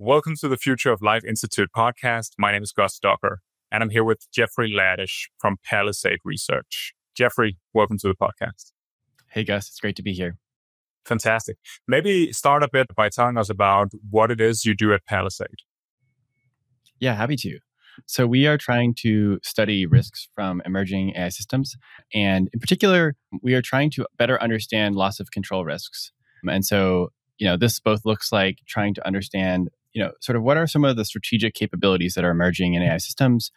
Welcome to the Future of Life Institute podcast. My name is Gus Docker, and I'm here with Jeffrey Ladish from Palisade Research. Jeffrey, welcome to the podcast. Hey, Gus. It's great to be here. Fantastic. Maybe start a bit by telling us about what it is you do at Palisade. Yeah, happy to. So we are trying to study risks from emerging AI systems. And in particular, we are trying to better understand loss of control risks. And so, this both looks like trying to understand, sort of what are some of the strategic capabilities that are emerging in AI systems?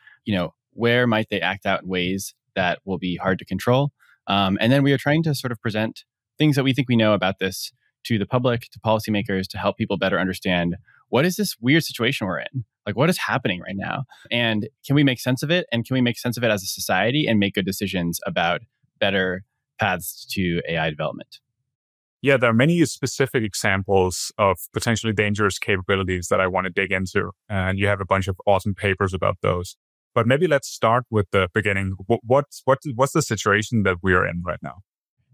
Where might they act out in ways that will be hard to control? And then we are trying to sort of present things that we think we know about this to the public, to policymakers, to help people better understand what is this weird situation we're in? Like, what is happening right now? And can we make sense of it? And can we make sense of it as a society and make good decisions about better paths to AI development? Yeah, there are many specific examples of potentially dangerous capabilities that I want to dig into. And you have a bunch of awesome papers about those. But maybe let's start with the beginning. What's the situation that we are in right now?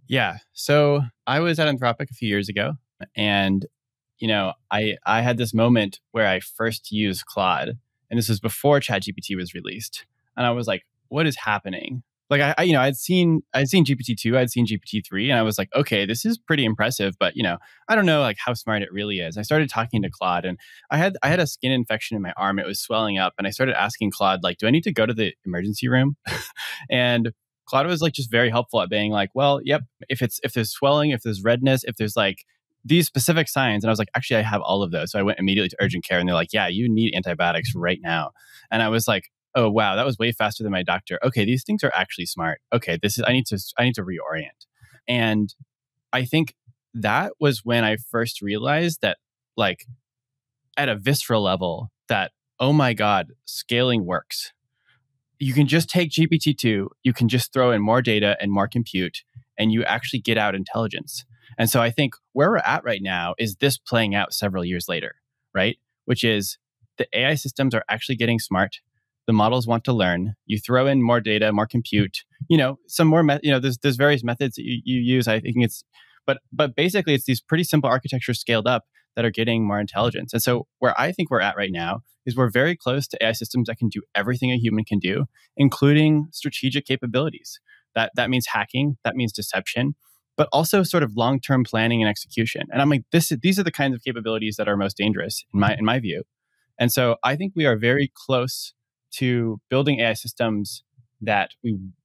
Yeah. So I was at Anthropic a few years ago, and I had this moment where I first used Claude, and this was before ChatGPT was released, and I was like, "What is happening?" Like I'd seen GPT-2, I'd seen GPT-3, and I was like, "Okay, this is pretty impressive," but I don't know like how smart it really is. I started talking to Claude, and I had a skin infection in my arm; it was swelling up, and I started asking Claude like, "Do I need to go to the emergency room?" And Claude was like just very helpful at being like, "Well, yep, if there's swelling, if there's redness, if there's like these specific signs." And I was like, "Actually, I have all of those." So I went immediately to urgent care, and they're like, "Yeah, you need antibiotics right now." And I was like, "Oh wow, that was way faster than my doctor. Okay, these things are actually smart. Okay, I need to reorient." And I think that was when I first realized that, like, at a visceral level, that oh my god, scaling works. You can just take GPT-2, you can just throw in more data and more compute, and you actually get out intelligence. And so I think where we're at right now is this playing out several years later, right? Which is the AI systems are actually getting smart. The models want to learn. You throw in more data, more compute, some more, there's various methods that you use. I think but basically it's these pretty simple architectures scaled up that are getting more intelligence. And so where I think we're at right now is we're very close to AI systems that can do everything a human can do, including strategic capabilities. That means hacking, that means deception, but also sort of long-term planning and execution. And I'm like, these are the kinds of capabilities that are most dangerous in my view. And so I think we are very close to building AI systems that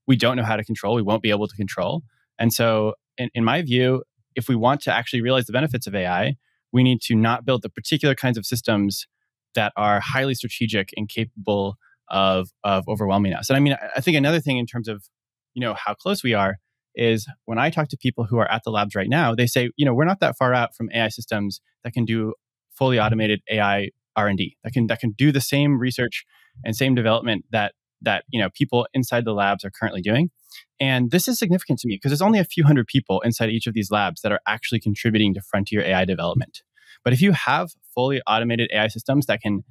we don't know how to control, we won't be able to control. And so in my view, if we want to actually realize the benefits of AI, we need to not build the particular kinds of systems that are highly strategic and capable of overwhelming us. And I mean, I think another thing in terms of, how close we are is when I talk to people who are at the labs right now, they say, we're not that far out from AI systems that can do fully automated AI R&D, that can do the same research and same development that people inside the labs are currently doing. And this is significant to me because there's only a few hundred people inside each of these labs that are actually contributing to frontier AI development. But if you have fully automated AI systems that can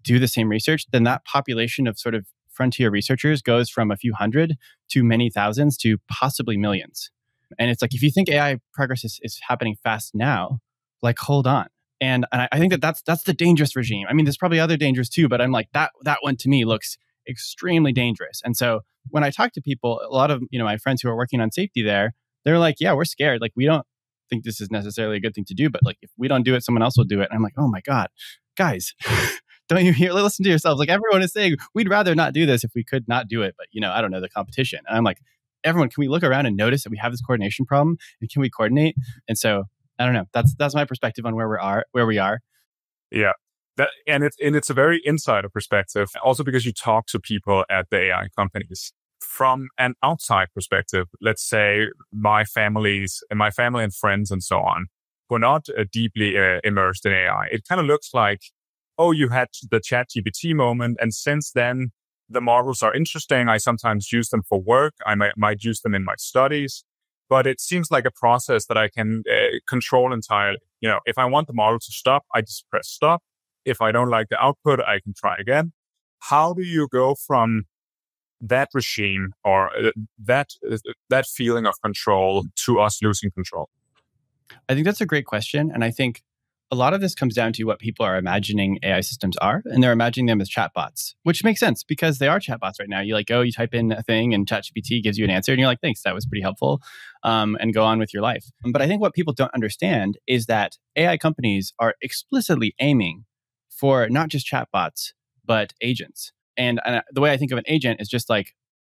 do the same research, then that population of sort of frontier researchers goes from a few hundred to many thousands to possibly millions. And it's like, if you think AI progress is happening fast now, like, hold on. And I think that's the dangerous regime. I mean, there's probably other dangers too, but I'm like, that one to me looks extremely dangerous. And so when I talk to people, a lot of my friends who are working on safety there, they're like, yeah, we're scared. Like, we don't think this is necessarily a good thing to do, but like, if we don't do it, someone else will do it. And I'm like, oh my God, guys, don't you hear? Listen to yourselves. Like, everyone is saying we'd rather not do this if we could not do it. But I don't know, the competition. And I'm like, everyone, can we look around and notice that we have this coordination problem, and can we coordinate? And so I don't know. That's my perspective on where we are. Yeah. And it's a very insider perspective, also because you talk to people at the AI companies. From an outside perspective, let's say my family and friends and so on, who are not deeply immersed in AI, it kind of looks like, oh, you had the ChatGPT moment, and since then, the models are interesting. I sometimes use them for work. I might use them in my studies. But it seems like a process that I can control entirely. If I want the model to stop, I just press stop. If I don't like the output, I can try again. How do you go from that regime or that feeling of control to us losing control? I think that's a great question. And I think a lot of this comes down to what people are imagining AI systems are, and they're imagining them as chatbots, which makes sense because they are chatbots right now. You like go, you type in a thing, and ChatGPT gives you an answer, and you're like, "Thanks, that was pretty helpful," and go on with your life. But I think what people don't understand is that AI companies are explicitly aiming for not just chatbots but agents. And the way I think of an agent is just like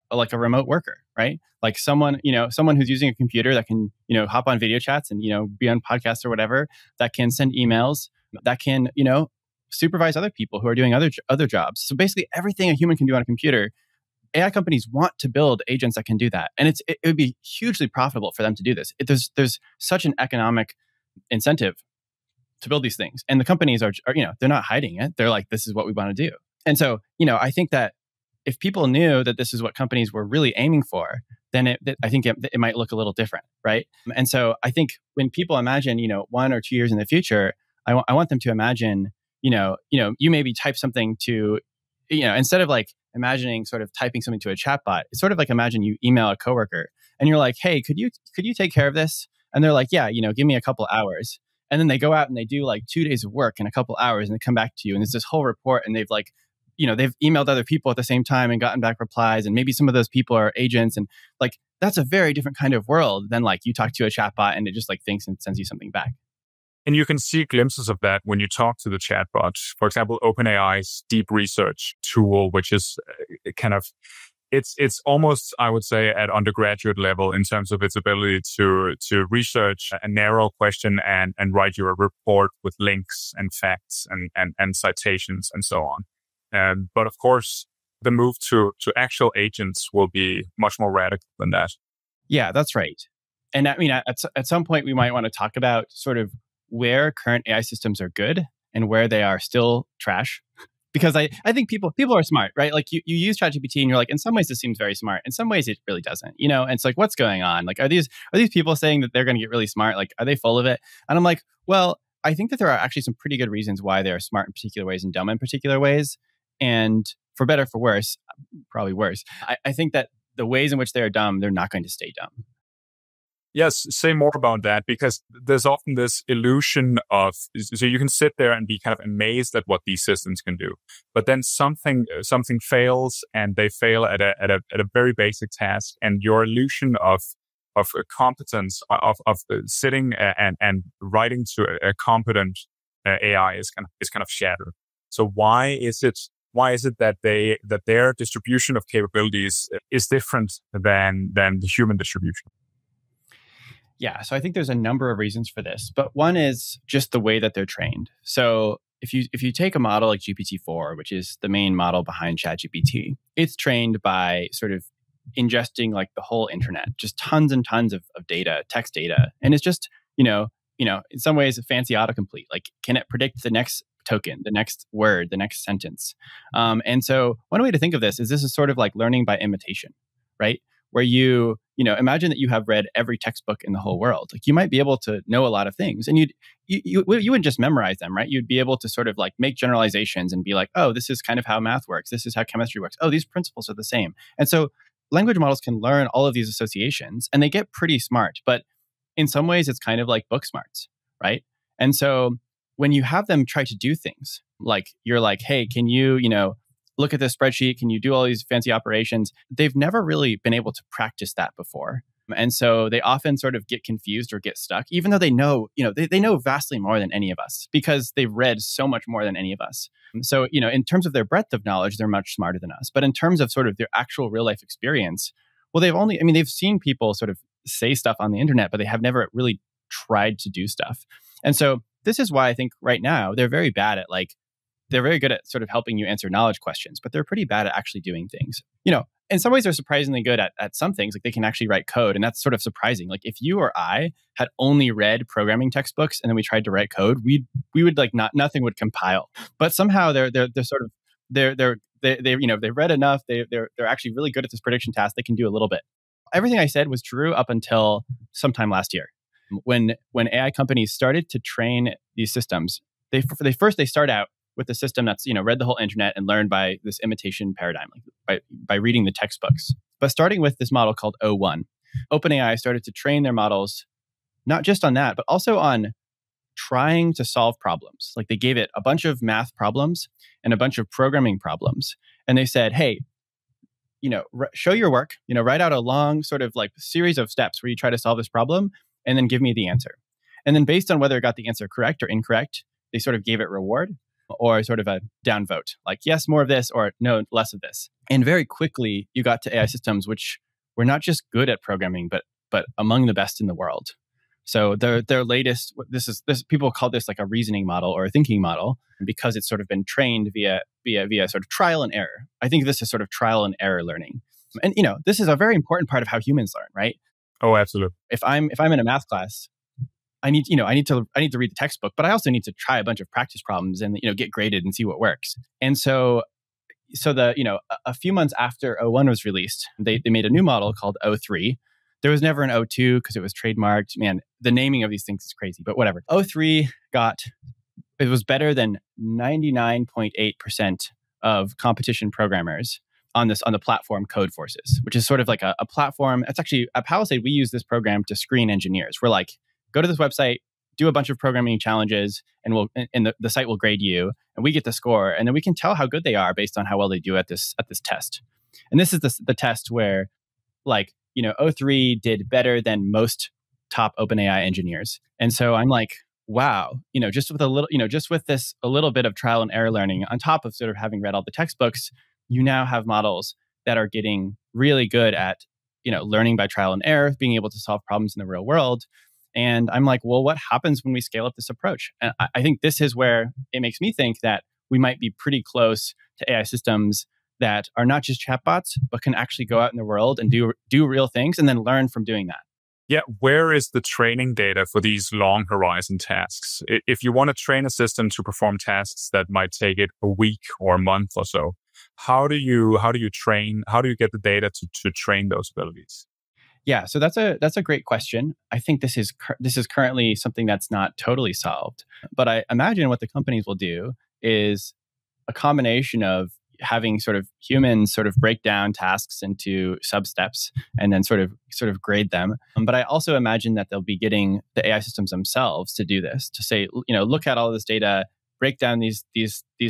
a remote worker, right? Like someone who's using a computer that can, hop on video chats and, be on podcasts or whatever, that can send emails, that can, supervise other people who are doing other jobs. So basically everything a human can do on a computer, AI companies want to build agents that can do that. And it would be hugely profitable for them to do this. There's such an economic incentive to build these things. And the companies are, they're not hiding it. They're like, this is what we want to do. And so, I think that if people knew that this is what companies were really aiming for, then I think it might look a little different, right? And so I think when people imagine, 1 or 2 years in the future, I want them to imagine, you maybe type something to, instead of like imagining sort of typing something to a chatbot, it's sort of like imagine you email a coworker and you're like, hey, could you take care of this? And they're like, yeah, give me a couple hours. And then they go out and they do like 2 days of work in a couple hours and they come back to you and there's this whole report and they've like, they've emailed other people at the same time and gotten back replies. And maybe some of those people are agents. And like, that's a very different kind of world than like you talk to a chatbot and it just like thinks and sends you something back. And you can see glimpses of that when you talk to the chatbot. For example, OpenAI's deep research tool, which is kind of, it's almost, I would say, at undergraduate level in terms of its ability to research a narrow question and write you a report with links and facts and citations and so on. But of course, the move to actual agents will be much more radical than that. Yeah, that's right. And I mean, at some point, we might want to talk about sort of where current AI systems are good and where they are still trash. Because I think people are smart, right? Like you use ChatGPT and you're like, in some ways this seems very smart. In some ways it really doesn't, and it's like, what's going on? Like, are these people saying that they're going to get really smart? Like, are they full of it? And I'm like, well, I think that there are actually some pretty good reasons why they're smart in particular ways and dumb in particular ways. And for better, for worse, probably worse. I think that the ways in which they are dumb, they're not going to stay dumb. Yes, say more about that, because there's often this illusion of, so you can sit there and be kind of amazed at what these systems can do, but then something fails, and they fail at a very basic task, and your illusion of competence of sitting and writing to a competent AI is kind of shattered. So why is it that their distribution of capabilities is different than the human distribution? Yeah, so I think there's a number of reasons for this, but one is just the way that they're trained. So if you take a model like GPT-4, which is the main model behind ChatGPT, it's trained by sort of ingesting like the whole internet, just tons and tons of data, text data, and it's just in some ways a fancy autocomplete. Like, can it predict the next token, the next word, the next sentence? And so one way to think of this is sort of like learning by imitation, right? Where you imagine that you have read every textbook in the whole world. Like, you might be able to know a lot of things, and you wouldn't just memorize them, right? You'd be able to sort of like make generalizations and be like, oh, this is kind of how math works. This is how chemistry works. Oh, these principles are the same. And so language models can learn all of these associations, and they get pretty smart. But in some ways, it's kind of like book smarts, right? And so when you have them try to do things, like you're like, hey, can you, look at this spreadsheet? Can you do all these fancy operations? They've never really been able to practice that before. And so they often sort of get confused or get stuck, even though they know, they know vastly more than any of us because they've read so much more than any of us. So, in terms of their breadth of knowledge, they're much smarter than us. But in terms of sort of their actual real life experience, well, they've seen people sort of say stuff on the internet, but they have never really tried to do stuff. And so this is why I think right now they're very bad at they're very good at sort of helping you answer knowledge questions, but they're pretty bad at actually doing things. In some ways, they're surprisingly good at some things. Like, they can actually write code, and that's sort of surprising. Like, if you or I had only read programming textbooks and then we tried to write code, we would nothing would compile. But somehow they've read enough. They're actually really good at this prediction task. They can do a little bit. Everything I said was true up until sometime last year, when AI companies started to train these systems. They start out with a system that's read the whole internet and learned by this imitation paradigm, like by reading the textbooks. But starting with this model called O1, OpenAI started to train their models not just on that, but also on trying to solve problems. Like they gave it a bunch of math problems and a bunch of programming problems. And they said, hey, show your work, write out a long sort of like series of steps where you try to solve this problem and then give me the answer. And then based on whether it got the answer correct or incorrect, they sort of gave it reward or sort of a downvote, like yes, more of this or no, less of this. And very quickly you got to AI systems, which were not just good at programming, but among the best in the world. So their latest, this people call this like a reasoning model or a thinking model because it's sort of been trained via sort of trial and error. I think this is sort of trial and error learning. And this is a very important part of how humans learn, right? Oh, absolutely. If I'm in a math class, I need to read the textbook, but I also need to try a bunch of practice problems and get graded and see what works. And so a few months after O1 was released, they made a new model called O3. There was never an O2 because it was trademarked. Man, the naming of these things is crazy, but whatever. O3 it was better than 99.8% of competition programmers on the platform Codeforces, which is sort of like a platform. It's actually at Palisade, we use this program to screen engineers. We're like, go to this website, do a bunch of programming challenges, and the site will grade you, and we get the score, and then we can tell how good they are based on how well they do at this test. And this is the test where, like, O3 did better than most top OpenAI engineers. And so I'm like, wow, just with a little bit of trial and error learning on top of sort of having read all the textbooks, you now have models that are getting really good at, learning by trial and error, being able to solve problems in the real world. And I'm like, well, what happens when we scale up this approach? And I think this is where it makes me think that we might be pretty close to AI systems that are not just chatbots, but can actually go out in the world and do real things and then learn from doing that. Yeah, where is the training data for these long horizon tasks? If you want to train a system to perform tasks that might take it a week or a month or so, how do you get the data to train those abilities? Yeah, so that's a great question. I think this is currently something that's not totally solved, but I imagine what the companies will do is a combination of having sort of humans sort of break down tasks into sub-steps and then sort of grade them. But I also imagine that they'll be getting the AI systems themselves to do this, to say, look at all this data, break down these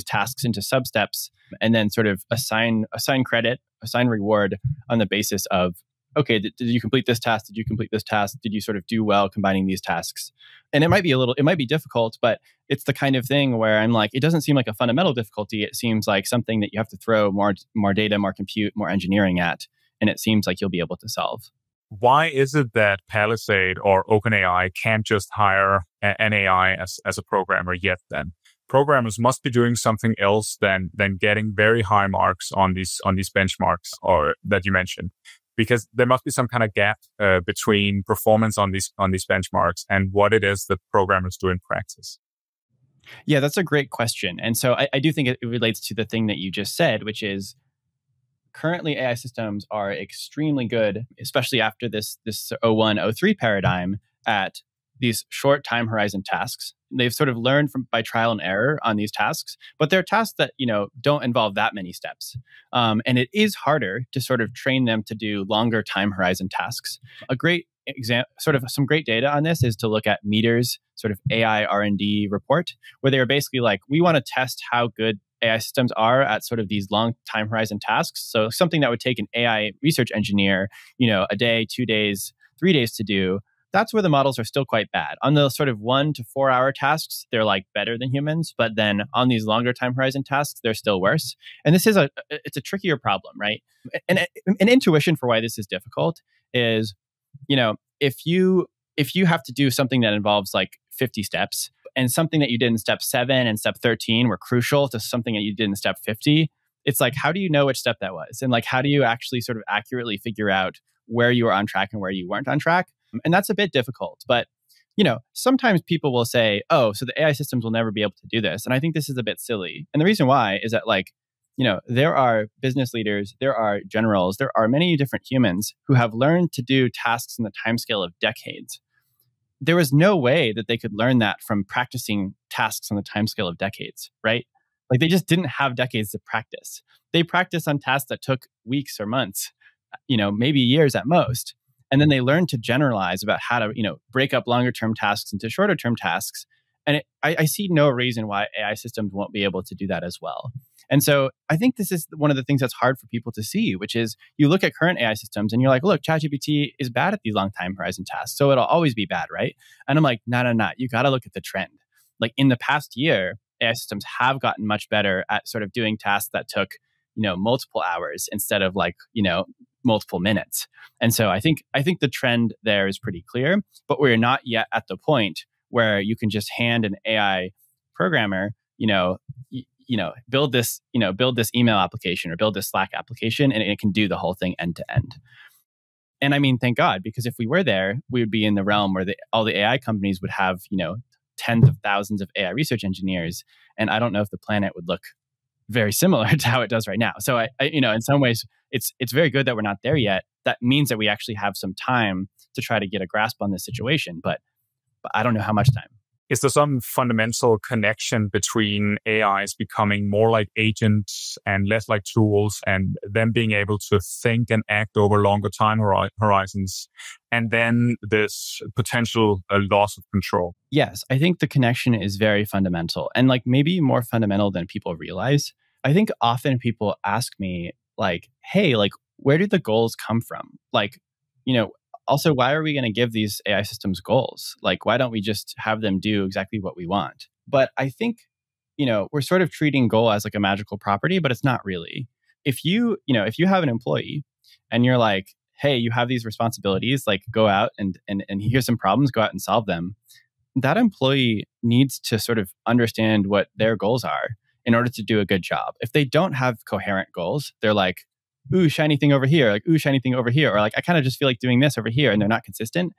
tasks into sub-steps, and then sort of assign credit, assign reward on the basis of, okay, did you complete this task? Did you complete this task? Did you sort of do well combining these tasks? And it might be difficult, but it's the kind of thing where I'm like, it doesn't seem like a fundamental difficulty. It seems like something that you have to throw more data, more compute, more engineering at. And it seems like you'll be able to solve. Why is it that Palisade or OpenAI can't just hire an AI as a programmer yet then? Programmers must be doing something else than getting very high marks on these benchmarks or that you mentioned. Because there must be some kind of gap between performance on these benchmarks and what it is that programmers do in practice. Yeah, that's a great question. And so I do think it relates to the thing that you just said, which is currently AI systems are extremely good, especially after this O1, O3 paradigm, at these short time horizon tasks. They've sort of learned by trial and error on these tasks, but they're tasks that, don't involve that many steps. And it is harder to sort of train them to do longer time horizon tasks. A great sort of some great data on this is to look at Meter's sort of AI R&D report, where they were basically like, we want to test how good AI systems are at sort of these long time horizon tasks. So something that would take an AI research engineer, a day, 2 days, 3 days to do. That's where the models are still quite bad. On the sort of 1 to 4 hour tasks, they're like better than humans, but then on these longer time horizon tasks, they're still worse. And this is it's a trickier problem, right? And an intuition for why this is difficult is, if you have to do something that involves like 50 steps and something that you did in step 7 and step 13 were crucial to something that you did in step 50, it's like, how do you know which step that was? And like, how do you actually sort of accurately figure out where you were on track and where you weren't on track? And that's a bit difficult. But, sometimes people will say, oh, so the AI systems will never be able to do this. And I think this is a bit silly. And the reason why is that, like, there are business leaders, there are generals, there are many different humans who have learned to do tasks in the timescale of decades. There was no way that they could learn that from practicing tasks on the timescale of decades, right? Like, they just didn't have decades to practice. They practiced on tasks that took weeks or months, maybe years at most. And then they learned to generalize about how to, break up longer term tasks into shorter term tasks. And I see no reason why AI systems won't be able to do that as well. And so I think this is one of the things that's hard for people to see, which is you look at current AI systems and you're like, look, ChatGPT is bad at these long time horizon tasks. So it'll always be bad, right? And I'm like, no. You got to look at the trend. Like in the past year, AI systems have gotten much better at sort of doing tasks that took, multiple hours instead of multiple minutes. And so I think the trend there is pretty clear, but we're not yet at the point where you can just hand an AI programmer, build this email application or build this Slack application, and it can do the whole thing end to end. And I mean, thank God, because if we were there, we would be in the realm where all the AI companies would have, tens of thousands of AI research engineers. And I don't know if the planet would look very similar to how it does right now. So I in some ways, it's very good that we're not there yet. That means that we actually have some time to try to get a grasp on this situation, but I don't know how much time. Is there some fundamental connection between AIs becoming more like agents and less like tools, and them being able to think and act over longer time horizons, and then this potential loss of control? Yes, I think the connection is very fundamental, and maybe more fundamental than people realize. I think often people ask me hey, where did the goals come from? Also, why are we going to give these AI systems goals? Why don't we just have them do exactly what we want? But I think, we're sort of treating goal as a magical property, but it's not really. If you have an employee and you're like, hey, you have these responsibilities, go out and here's some problems, go out and solve them. That employee needs to sort of understand what their goals are in order to do a good job. If they don't have coherent goals, they're like, ooh, shiny thing over here, ooh, shiny thing over here, or I kind of just feel like doing this over here, and they're not consistent.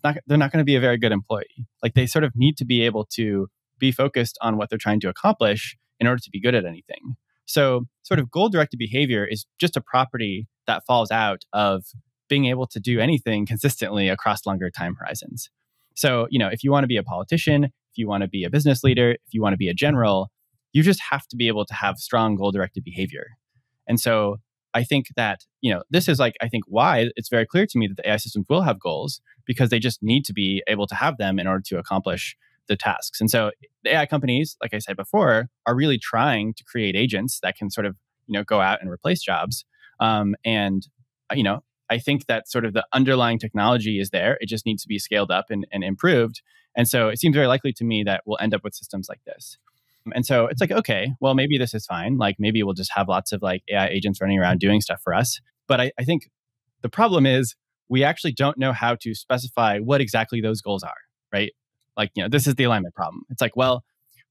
They're not going to be a very good employee. They sort of need to be able to be focused on what they're trying to accomplish in order to be good at anything. So sort of goal-directed behavior is just a property that falls out of being able to do anything consistently across longer time horizons. So, if you want to be a politician, if you want to be a business leader, if you want to be a general, you just have to be able to have strong goal-directed behavior. And so I think that, this is I think why it's very clear to me that the AI systems will have goals, because they just need to be able to have them in order to accomplish the tasks. And so the AI companies, like I said before, are really trying to create agents that can sort of, go out and replace jobs. I think that sort of the underlying technology is there. It just needs to be scaled up and improved. And so it seems very likely to me that we'll end up with systems like this. And so it's okay, well, maybe this is fine. Maybe we'll just have lots of AI agents running around doing stuff for us. But I think the problem is we actually don't know how to specify what exactly those goals are, right? This is the alignment problem. It's well,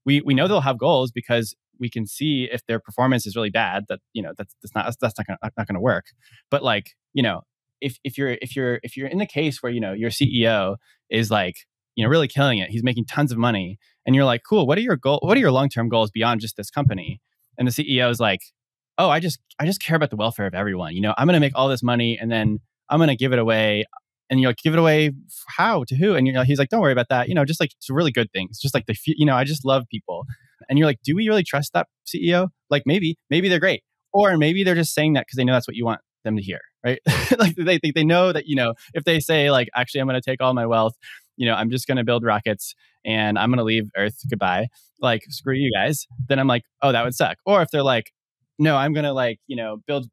we know they'll have goals because we can see if their performance is really bad, that, that's not going to work. But if you're in the case where, your CEO is really killing it, he's making tons of money, and you're like, cool, what are your long-term goals beyond just this company? And the CEO is like, oh, I just care about the welfare of everyone. I'm going to make all this money and then I'm going to give it away. And you're like, give it away how, to who? And he's like, don't worry about that. Just it's really good things. Just I just love people. And you're like, do we really trust that CEO? Maybe they're great. Or maybe they're just saying that because they know that's what you want them to hear, right? They know that, if they say actually, I'm going to take all my wealth, I'm just going to build rockets and I'm going to leave Earth, goodbye. Screw you guys. Then I'm like, oh, that would suck. Or if they're like, no, I'm going to build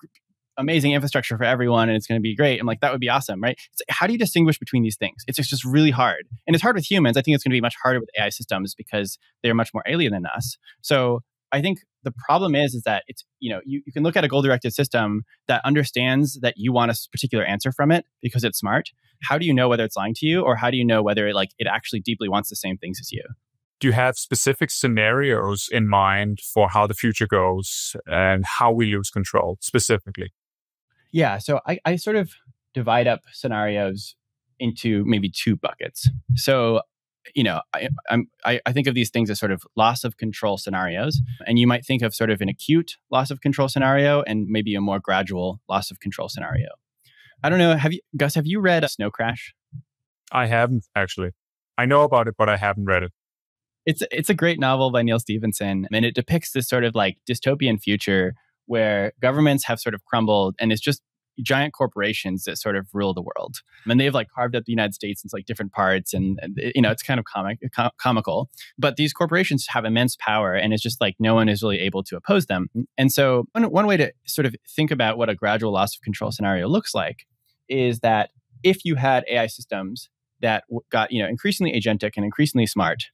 amazing infrastructure for everyone and it's going to be great. I'm like, that would be awesome, right? How do you distinguish between these things? It's just really hard. And it's hard with humans. I think it's going to be much harder with AI systems because they're much more alien than us. So I think the problem is that it's, you can look at a goal-directed system that understands that you want a particular answer from it because it's smart. How do you know whether it's lying to you, or how do you know whether it actually deeply wants the same things as you? Do you have specific scenarios in mind for how the future goes and how we lose control specifically? Yeah, so I sort of divide up scenarios into maybe two buckets. So, I think of these things as sort of loss of control scenarios, and you might think of sort of an acute loss of control scenario and maybe a more gradual loss of control scenario. I don't know. Gus, have you read Snow Crash? I haven't, actually. I know about it, but I haven't read it. It's a great novel by Neil Stephenson, and it depicts this sort of dystopian future where governments have sort of crumbled, and it's just giant corporations that sort of rule the world. And they've like carved up the United States into like different parts. And it's kind of comical. But these corporations have immense power, and it's just like no one is really able to oppose them. And so one way to sort of think about what a gradual loss of control scenario looks like is that if you had AI systems that got increasingly agentic and increasingly smart,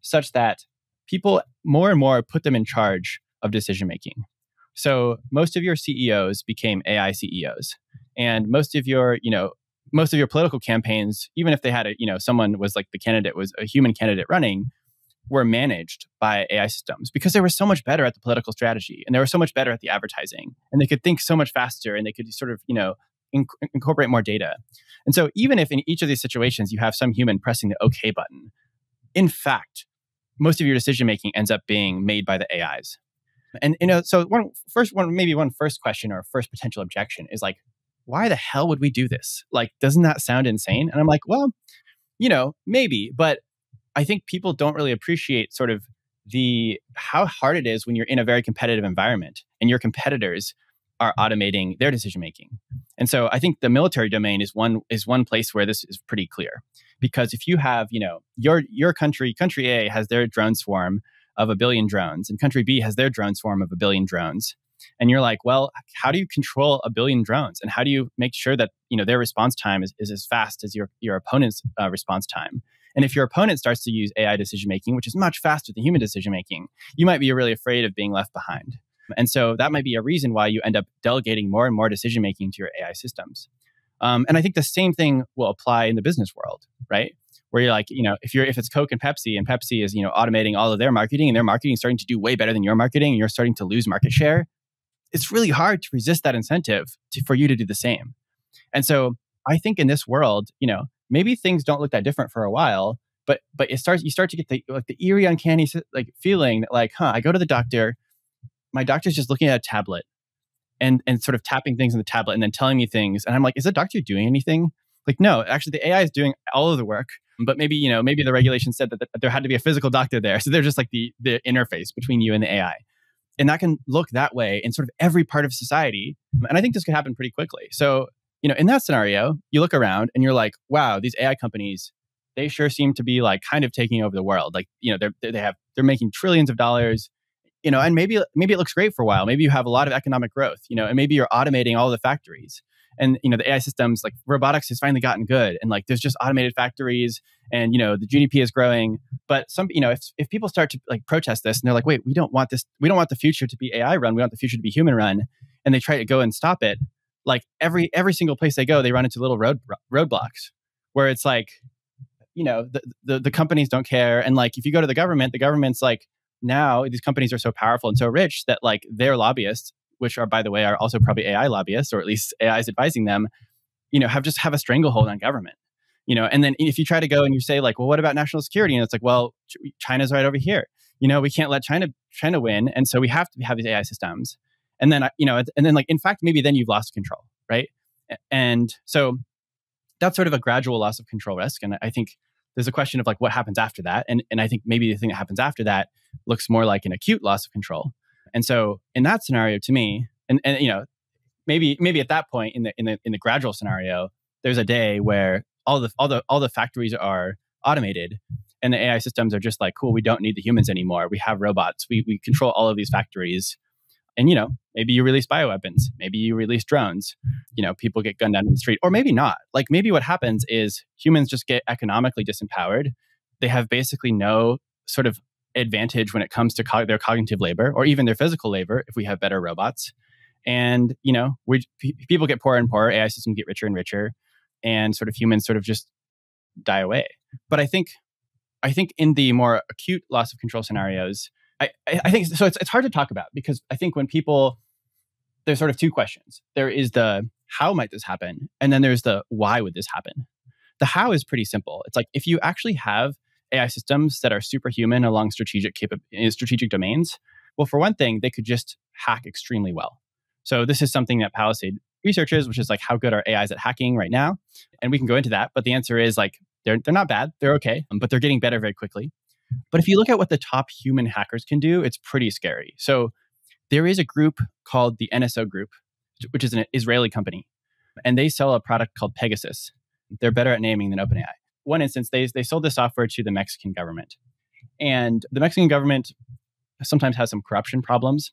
such that people more and more put them in charge of decision making. So most of your CEOs became AI CEOs, and most of your political campaigns, even if they had someone was like the candidate was a human candidate running, were managed by AI systems because they were so much better at the political strategy, and they were so much better at the advertising, and they could think so much faster, and they could sort of incorporate more data. And so even if in each of these situations you have some human pressing the OK button, in fact, most of your decision making ends up being made by the AIs. And so one first question or first potential objection is like, why the hell would we do this? Like, doesn't that sound insane? And I'm like, well, maybe, but I think people don't really appreciate sort of how hard it is when you're in a very competitive environment and your competitors are automating their decision making. And so I think the military domain is one place where this is pretty clear, because if you have your country A has their drone swarm of 1 billion drones, and country B has their drone swarm of 1 billion drones, and you're like, well, how do you control 1 billion drones, and how do you make sure that their response time is as fast as your opponent's response time? And if your opponent starts to use AI decision making, which is much faster than human decision making, you might be really afraid of being left behind. And so that might be a reason why you end up delegating more and more decision making to your AI systems. And I think the same thing will apply in the business world, right? Where you're like, if it's Coke and Pepsi is automating all of their marketing, and their marketing is starting to do way better than your marketing, and you're starting to lose market share, it's really hard to resist that incentive for you to do the same. And so I think in this world, maybe things don't look that different for a while, but you start to get the eerie, uncanny feeling that I go to the doctor, my doctor's just looking at a tablet and sort of tapping things on the tablet and then telling me things. And I'm like, is the doctor doing anything? Like, no, actually the AI is doing all of the work, but maybe the regulation said that there had to be a physical doctor there. So they're just like the interface between you and the AI. And that can look that way in sort of every part of society. And I think this could happen pretty quickly. So, in that scenario, you look around and you're like, wow, these AI companies, they sure seem to be like kind of taking over the world. Like, they're making trillions of dollars. And maybe it looks great for a while. Maybe you have a lot of economic growth, and maybe you're automating all the factories. And, the AI systems, like robotics has finally gotten good. And like, there's just automated factories and, the GDP is growing. But if people start to like protest this and they're like, wait, we don't want this. We don't want the future to be AI run. We want the future to be human run. And they try to go and stop it. Like every single place they go, they run into little roadblocks where it's like, the companies don't care. And like, if you go to the government's like, now these companies are so powerful and so rich that like their lobbyists, which are, by the way, are also probably AI lobbyists, or at least AI is advising them, have a stranglehold on government, and then if you try to go and you say like, well, what about national security? And it's like, well, China's right over here. We can't let China win. And so we have to have these AI systems. And then, and then like, in fact, maybe then you've lost control. Right. And so that's sort of a gradual loss of control risk. And I think there's a question of like, what happens after that? And I think maybe the thing that happens after that looks more like an acute loss of control. And so in that scenario, to me, and maybe at that point in the gradual scenario, there's a day where all the factories are automated, and the AI systems are just like, cool, we don't need the humans anymore. We have robots. We control all of these factories. And maybe you release bioweapons. Maybe you release drones. People get gunned down in the street, or maybe not. Like maybe what happens is humans just get economically disempowered. They have basically no sort of advantage when it comes to their cognitive labor or even their physical labor if we have better robots. And, people get poorer and poorer, AI systems get richer and richer, and sort of humans sort of just die away. But I think in the more acute loss of control scenarios, I think so. It's hard to talk about because I think when there's sort of two questions. There is the how might this happen, and then there's the why would this happen. The how is pretty simple. It's like if you actually have AI systems that are superhuman along strategic domains, well, for one thing, they could just hack extremely well. So this is something that Palisade researches, which is like how good are AIs at hacking right now, and we can go into that. But the answer is like they're not bad, they're okay, but they're getting better very quickly. But if you look at what the top human hackers can do, it's pretty scary. So there is a group called the NSO Group, which is an Israeli company. and they sell a product called Pegasus. They're better at naming than OpenAI. One instance, they sold the software to the Mexican government. And the Mexican government sometimes has some corruption problems.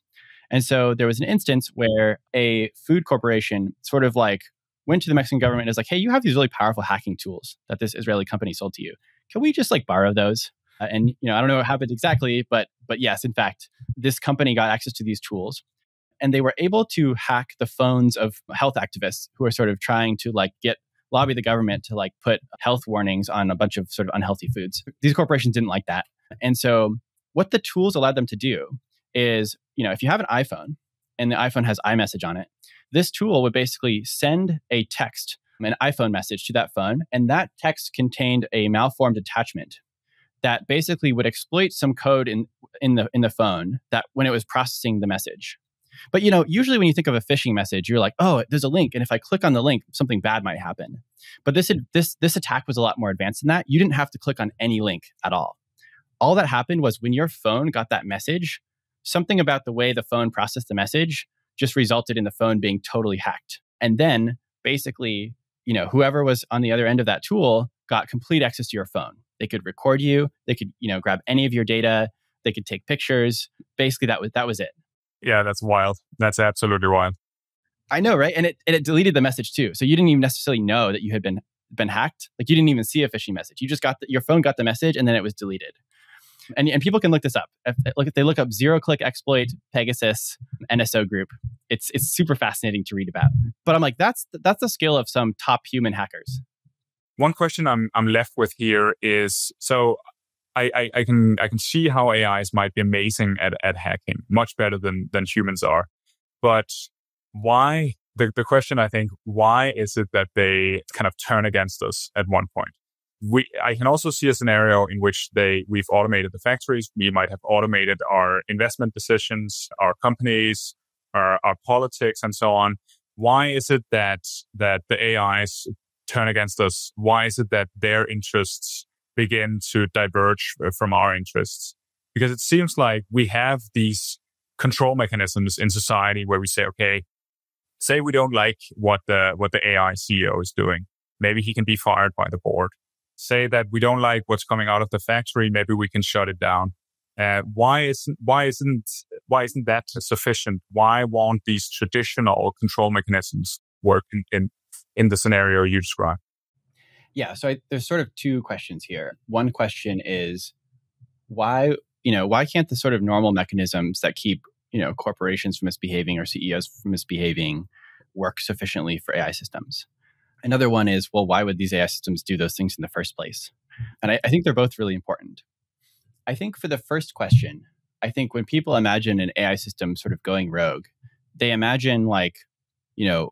And so there was an instance where a food corporation sort of like went to the Mexican government and was like, hey, you have these really powerful hacking tools that this Israeli company sold to you. Can we just like borrow those? And I don't know what happened exactly, but yes, in fact, this company got access to these tools. And they were able to hack the phones of health activists who are sort of trying to like lobby the government to like put health warnings on a bunch of sort of unhealthy foods. These corporations didn't like that. And so what the tools allowed them to do is, if you have an iPhone and the iPhone has iMessage on it, this tool would basically send a text, an iPhone message to that phone. And that text contained a malformed attachment that basically would exploit some code in the phone that when it was processing the message. But usually when you think of a phishing message, you're like, oh, there's a link, and if I click on the link, something bad might happen. But this attack was a lot more advanced than that. You didn't have to click on any link at all. All that happened was when your phone got that message, something about the way the phone processed the message just resulted in the phone being totally hacked. And then basically, whoever was on the other end of that tool got complete access to your phone. They could record you. They could, grab any of your data. They could take pictures. Basically, that was it. Yeah, that's wild. That's absolutely wild. I know, right? And it deleted the message too. So you didn't even necessarily know that you had been hacked. Like you didn't even see a phishing message. You just your phone got the message and then it was deleted. And people can look this up. If they look up zero-click exploit Pegasus NSO group, it's super fascinating to read about. But I'm like, that's the skill of some top human hackers. One question I'm left with here is, so I can see how AIs might be amazing at hacking, much better than humans are. But why, the question I think, why is it that they kind of turn against us at one point? I can also see a scenario in which we've automated the factories. We might have automated our investment decisions, our companies, our politics, and so on. Why is it that the AIs turn against us? Why is it that their interests begin to diverge from our interests? Because it seems like we have these control mechanisms in society where we say, okay, say we don't like what the AI CEO is doing. Maybe he can be fired by the board. Say that we don't like what's coming out of the factory. Maybe we can shut it down. Why isn't that sufficient? Why won't these traditional control mechanisms work in the scenario you described? Yeah, so there's sort of two questions here. One question is why can't the sort of normal mechanisms that keep corporations from misbehaving or CEOs from misbehaving work sufficiently for AI systems? Another one is, well, why would these AI systems do those things in the first place? And I think they're both really important. I think for the first question, I think when people imagine an AI system sort of going rogue, they imagine like,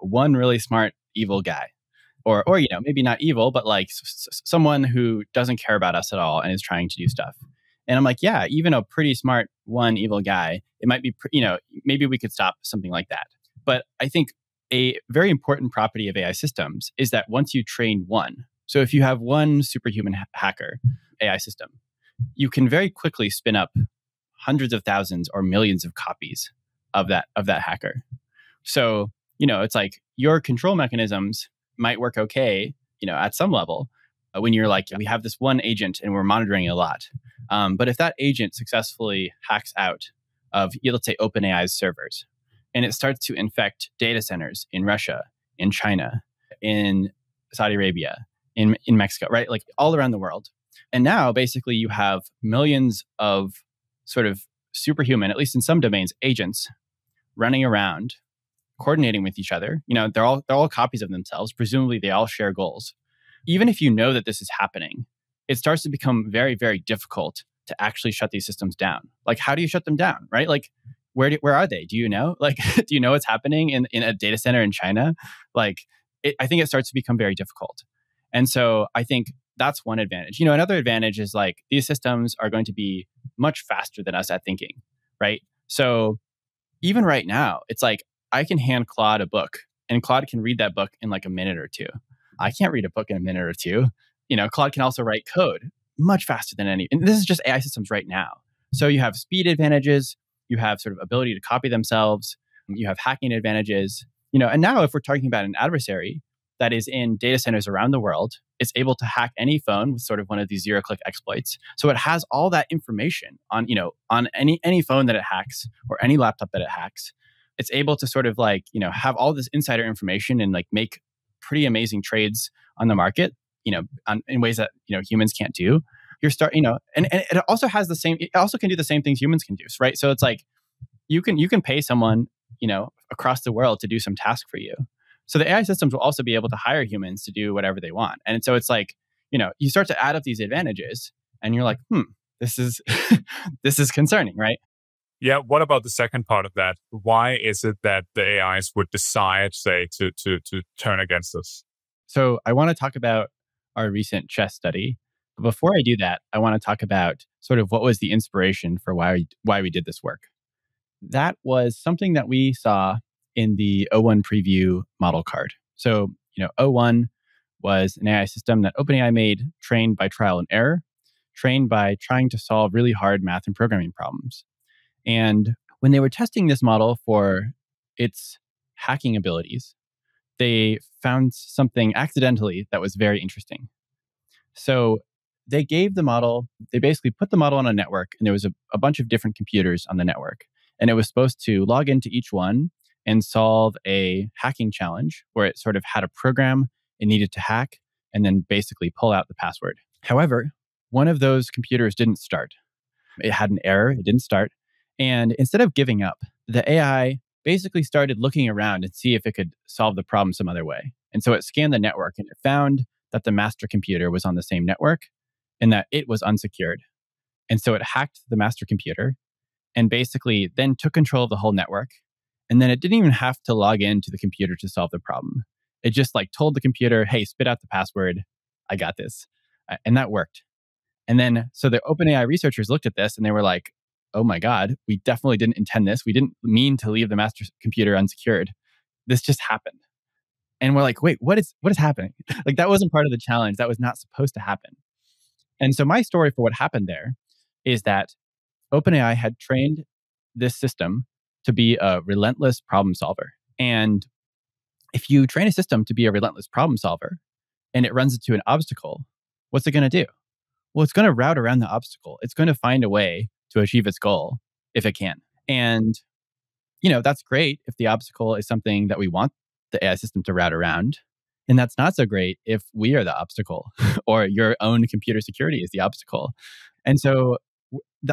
one really smart evil guy. Or maybe not evil, but like someone who doesn't care about us at all and is trying to do stuff. And I'm like, yeah, even a pretty smart one evil guy, it might be, maybe we could stop something like that. But I think a very important property of AI systems is that once you train one, so if you have one superhuman hacker AI system, you can very quickly spin up hundreds of thousands or millions of copies of that hacker. So, it's like your control mechanisms might work okay, at some level, when you're like, we have this one agent and we're monitoring it a lot. But if that agent successfully hacks out of, let's say, OpenAI's servers, and it starts to infect data centers in Russia, in China, in Saudi Arabia, in Mexico, right? Like all around the world. And now basically you have millions of sort of superhuman, at least in some domains, agents running around, coordinating with each other. They're all copies of themselves. Presumably they all share goals. Even if you know that this is happening, it starts to become very, very difficult to actually shut these systems down. Like, how do you shut them down, right? Like, where are they? Do you know? Like, do you know what's happening in a data center in China? Like, I think it starts to become very difficult. And so I think that's one advantage. Another advantage is like these systems are going to be much faster than us at thinking, right? So even right now, it's like I can hand Claude a book and Claude can read that book in like a minute or two. I can't read a book in a minute or two. Claude can also write code much faster than any. And this is just AI systems right now. So you have speed advantages. You have sort of ability to copy themselves. You have hacking advantages. And now if we're talking about an adversary that is in data centers around the world, it's able to hack any phone with sort of one of these zero-click exploits. So it has all that information on any phone that it hacks or any laptop that it hacks. It's able to sort of have all this insider information and make pretty amazing trades on the market, in ways that, humans can't do. And it also has it also can do the same things humans can do, right? So it's you can pay someone, across the world to do some task for you. So the AI systems will also be able to hire humans to do whatever they want. And so it's you start to add up these advantages and you're like, this is this is concerning, right? Yeah. What about the second part of that? Why is it that the AIs would decide, say, to turn against us? So I want to talk about our recent chess study. But before I do that, I want to talk about sort of what was the inspiration for why we did this work. That was something that we saw in the O1 preview model card. So, O1 was an AI system that OpenAI made, trained by trial and error, trained by trying to solve really hard math and programming problems. And when they were testing this model for its hacking abilities, they found something accidentally that was very interesting. So they basically put the model on a network, and there was a bunch of different computers on the network. And it was supposed to log into each one and solve a hacking challenge where it sort of had a program it needed to hack and then basically pull out the password. However, one of those computers didn't start. It had an error, it didn't start. And instead of giving up, the AI basically started looking around and see if it could solve the problem some other way. And so it scanned the network and it found that the master computer was on the same network and that it was unsecured. And so it hacked the master computer and basically then took control of the whole network. And then it didn't even have to log into the computer to solve the problem. It just told the computer, hey, spit out the password. I got this. And that worked. And then so the OpenAI researchers looked at this and they were like, oh my God, we definitely didn't intend this. We didn't mean to leave the master computer unsecured. This just happened. And we're like, wait, what is happening? That wasn't part of the challenge. That was not supposed to happen. And so my story for what happened there is that OpenAI had trained this system to be a relentless problem solver. And if you train a system to be a relentless problem solver and it runs into an obstacle, what's it going to do? Well, it's going to route around the obstacle. It's going to find a way to achieve its goal if it can. And, that's great if the obstacle is something that we want the AI system to route around. And that's not so great if we are the obstacle or your own computer security is the obstacle. And so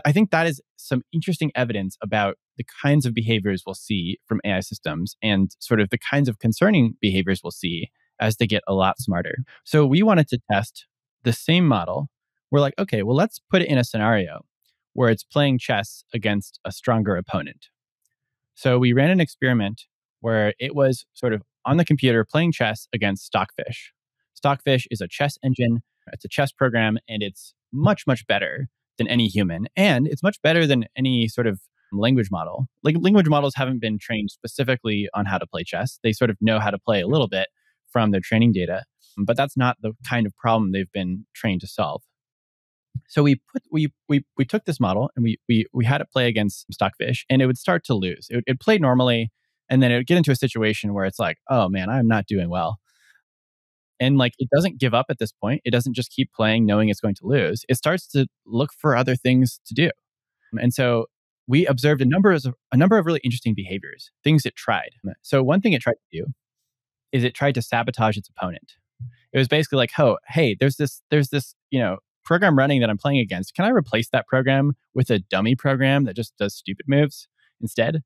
I think that is some interesting evidence about the kinds of behaviors we'll see from AI systems and sort of the kinds of concerning behaviors we'll see as they get a lot smarter. So we wanted to test the same model. We're like, okay, well, let's put it in a scenario where it's playing chess against a stronger opponent. So we ran an experiment where it was sort of on the computer playing chess against Stockfish. Stockfish is a chess engine. It's a chess program, and it's much, much better than any human. And it's much better than any sort of language model. Language models haven't been trained specifically on how to play chess. They sort of know how to play a little bit from their training data, but that's not the kind of problem they've been trained to solve. So we took this model and we had it play against Stockfish, and it would start to lose. It played normally, and then it would get into a situation where it's like, oh man, I'm not doing well. And it doesn't give up at this point. It doesn't just keep playing knowing it's going to lose. It starts to look for other things to do. And so we observed a number of really interesting behaviors, things it tried. So one thing it tried to do is it tried to sabotage its opponent. It was basically like, oh, hey, there's this, program running that I'm playing against. Can I replace that program with a dummy program that just does stupid moves instead?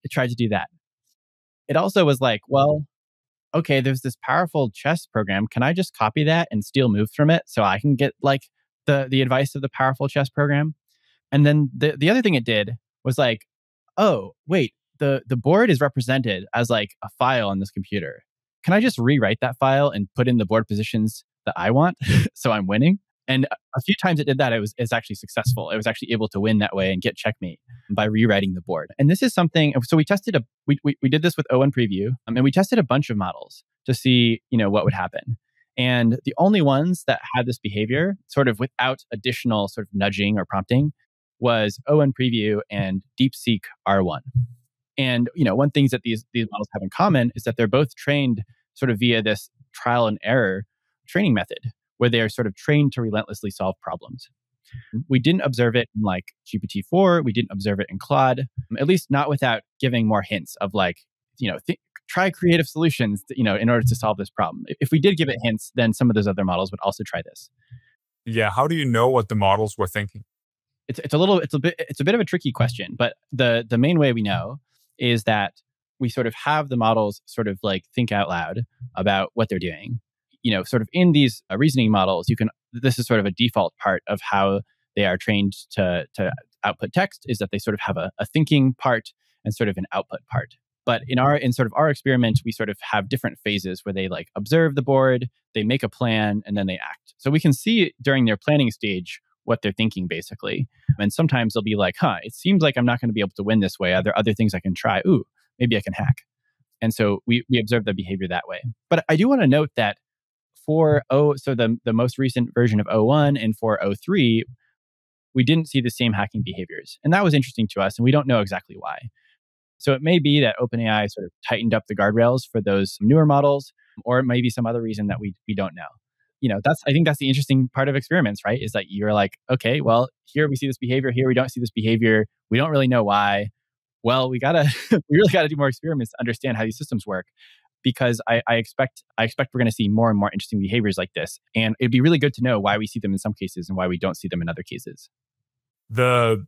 It tried to do that. It also was like, well, okay, there's this powerful chess program. Can I just copy that and steal moves from it so I can get the advice of the powerful chess program? And then the other thing it did was like, oh, wait, the board is represented as a file on this computer. Can I just rewrite that file and put in the board positions that I want so I'm winning? And a few times it did that. It's actually successful. It was actually able to win that way and get checkmate by rewriting the board. And this is something. So we tested we did this with O1 Preview, and we tested a bunch of models to see what would happen. And the only ones that had this behavior, sort of without additional sort of nudging or prompting, was O1 Preview and DeepSeek R1. And, one thing that these models have in common is that they're both trained sort of via this trial and error training method, where they are sort of trained to relentlessly solve problems. We didn't observe it in like GPT-4. We didn't observe it in Claude, at least not without giving more hints of like, try creative solutions, in order to solve this problem. If we did give it hints, then some of those other models would also try this. Yeah. How do you know what the models were thinking? It's a bit of a tricky question, but the main way we know is that we sort of have the models sort of like think out loud about what they're doing. Sort of in these reasoning models, this is sort of a default part of how they are trained to output text, is that they sort of have a thinking part and sort of an output part. But in sort of our experiment, we sort of have different phases where they like observe the board, they make a plan, and then they act. So we can see during their planning stage what they're thinking, basically. And sometimes they'll be like, it seems like I'm not going to be able to win this way. Are there other things I can try? Ooh, maybe I can hack. And so we observe the behavior that way. But I do want to note that so the most recent version of O1 and for O3, we didn't see the same hacking behaviors. And that was interesting to us, and we don't know exactly why. So it may be that OpenAI sort of tightened up the guardrails for those newer models, or it may be some other reason that we don't know. I think that's the interesting part of experiments, right? Is that you're like, okay, well, here we see this behavior, here we don't see this behavior. We don't really know why. Well, we really gotta do more experiments to understand how these systems work, because I expect we're going to see more and more interesting behaviors like this. And it'd be really good to know why we see them in some cases and why we don't see them in other cases. The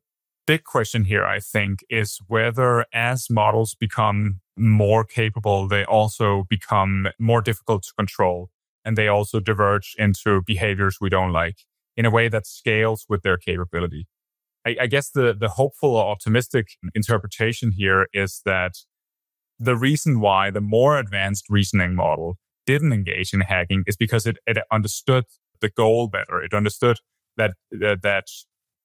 big question here, I think, is whether as models become more capable, they also become more difficult to control. And they also diverge into behaviors we don't like in a way that scales with their capability. I guess the hopeful or optimistic interpretation here is that the reason why the more advanced reasoning model didn't engage in hacking is because it understood the goal better. It understood that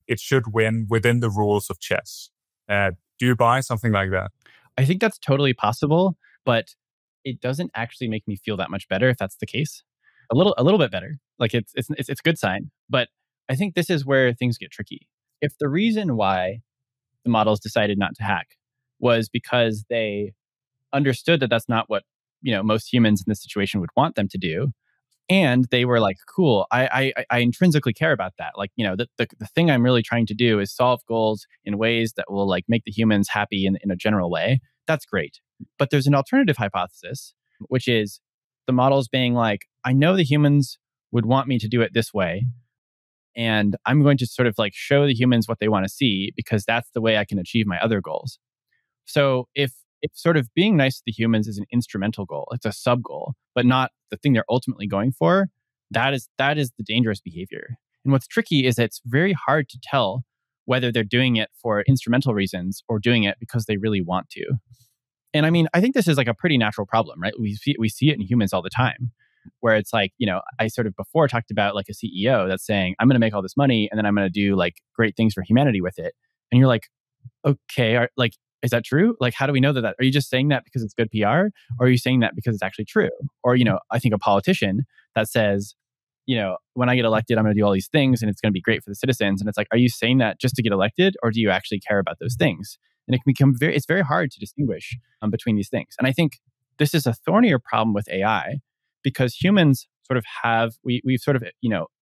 it should win within the rules of chess. Do you buy something like that? I think that's totally possible, but it doesn't actually make me feel that much better if that's the case. A little bit better. Like it's a good sign, but I think this is where things get tricky. If the reason why the models decided not to hack was because they understood that that's not what most humans in this situation would want them to do, and they were like, cool, I intrinsically care about that, like the thing I'm really trying to do is solve goals in ways that will like make the humans happy in a general way, that's great. But there's an alternative hypothesis, which is the models being like, I know the humans would want me to do it this way, and I'm going to sort of like show the humans what they want to see, because that's the way I can achieve my other goals. So if sort of being nice to the humans is an instrumental goal, it's a sub goal, but not the thing they're ultimately going for, that is the dangerous behavior. And what's tricky is that it's very hard to tell whether they're doing it for instrumental reasons or doing it because they really want to. And I mean, I think this is like a pretty natural problem, right? We see it in humans all the time, where it's like, I sort of before talked about like a CEO that's saying, I'm going to make all this money and then I'm going to do like great things for humanity with it. And you're like, okay, is that true? Like, how do we know that? Are you just saying that because it's good PR? Or are you saying that because it's actually true? Or, I think a politician that says, when I get elected, I'm going to do all these things and it's going to be great for the citizens. And it's like, are you saying that just to get elected, or do you actually care about those things? And it can become it's very hard to distinguish between these things. And I think this is a thornier problem with AI, because humans sort of we've sort of,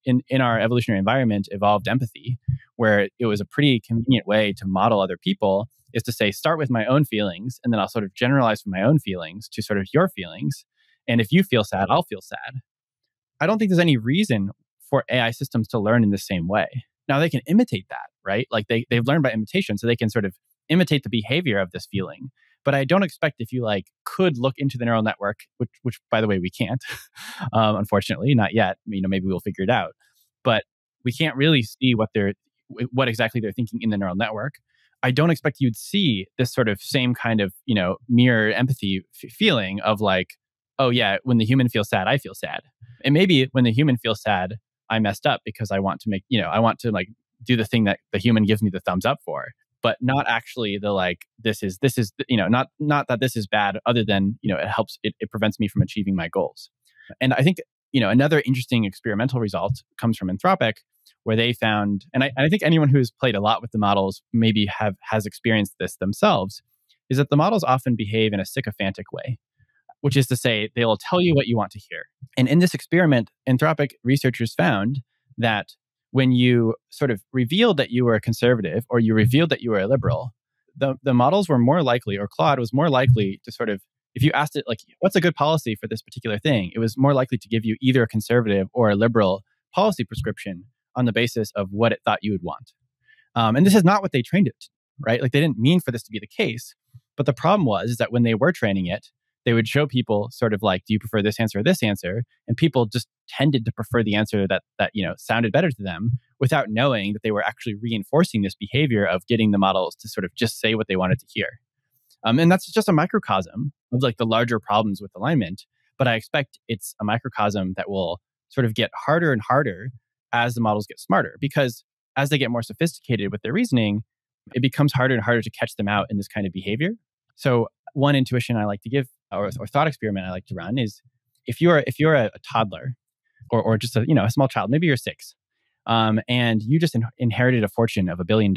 in our evolutionary environment, evolved empathy, where it was a pretty convenient way to model other people, is to say, start with my own feelings, and then I'll sort of generalize from my own feelings to sort of your feelings. And if you feel sad, I'll feel sad. I don't think there's any reason for AI systems to learn in the same way. Now, they can imitate that, right? Like they've learned by imitation, so they can sort of imitate the behavior of this feeling. But I don't expect if you like could look into the neural network, which by the way, we can't, unfortunately, not yet. Maybe we'll figure it out. But we can't really see what exactly they're thinking in the neural network. I don't expect you'd see this sort of same kind of, mirror empathy feeling of like, oh yeah, when the human feels sad, I feel sad. And maybe when the human feels sad, I messed up because I want to like do the thing that the human gives me the thumbs up for, but not actually the like, this is, not that this is bad, other than, it prevents me from achieving my goals. And I think, another interesting experimental result comes from Anthropic, where they found, and I think anyone who's played a lot with the models maybe has experienced this themselves, is that the models often behave in a sycophantic way, which is to say they will tell you what you want to hear. And in this experiment, Anthropic researchers found that when you sort of revealed that you were a conservative or you revealed that you were a liberal, the models were more likely, or Claude was more likely to sort of, if you asked it like, what's a good policy for this particular thing? It was more likely to give you either a conservative or a liberal policy prescription on the basis of what it thought you would want. And this is not what they trained it to, right? Like they didn't mean for this to be the case. But the problem is that when they were training it, they would show people sort of like, do you prefer this answer or this answer? And people just tended to prefer the answer that sounded better to them without knowing that they were actually reinforcing this behavior of getting the models to sort of just say what they wanted to hear. And that's just a microcosm of like the larger problems with alignment. But I expect it's a microcosm that will sort of get harder and harder as the models get smarter, because as they get more sophisticated with their reasoning, it becomes harder and harder to catch them out in this kind of behavior. So one intuition I like to give, or thought experiment I like to run, is if you're a toddler or just a small child, maybe you're 6, and you just inherited a fortune of $1 billion,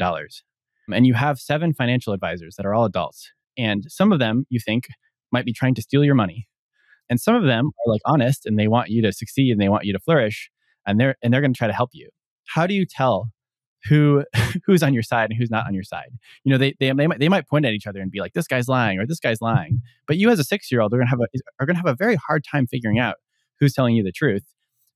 and you have 7 financial advisors that are all adults, and some of them you think might be trying to steal your money, and some of them are like honest and they want you to succeed and they want you to flourish, and they're going to try to help you. How do you tell who's on your side and who's not on your side? They might point at each other and be like, this guy's lying or this guy's lying. But you as a 6-year-old are going to have a very hard time figuring out who's telling you the truth.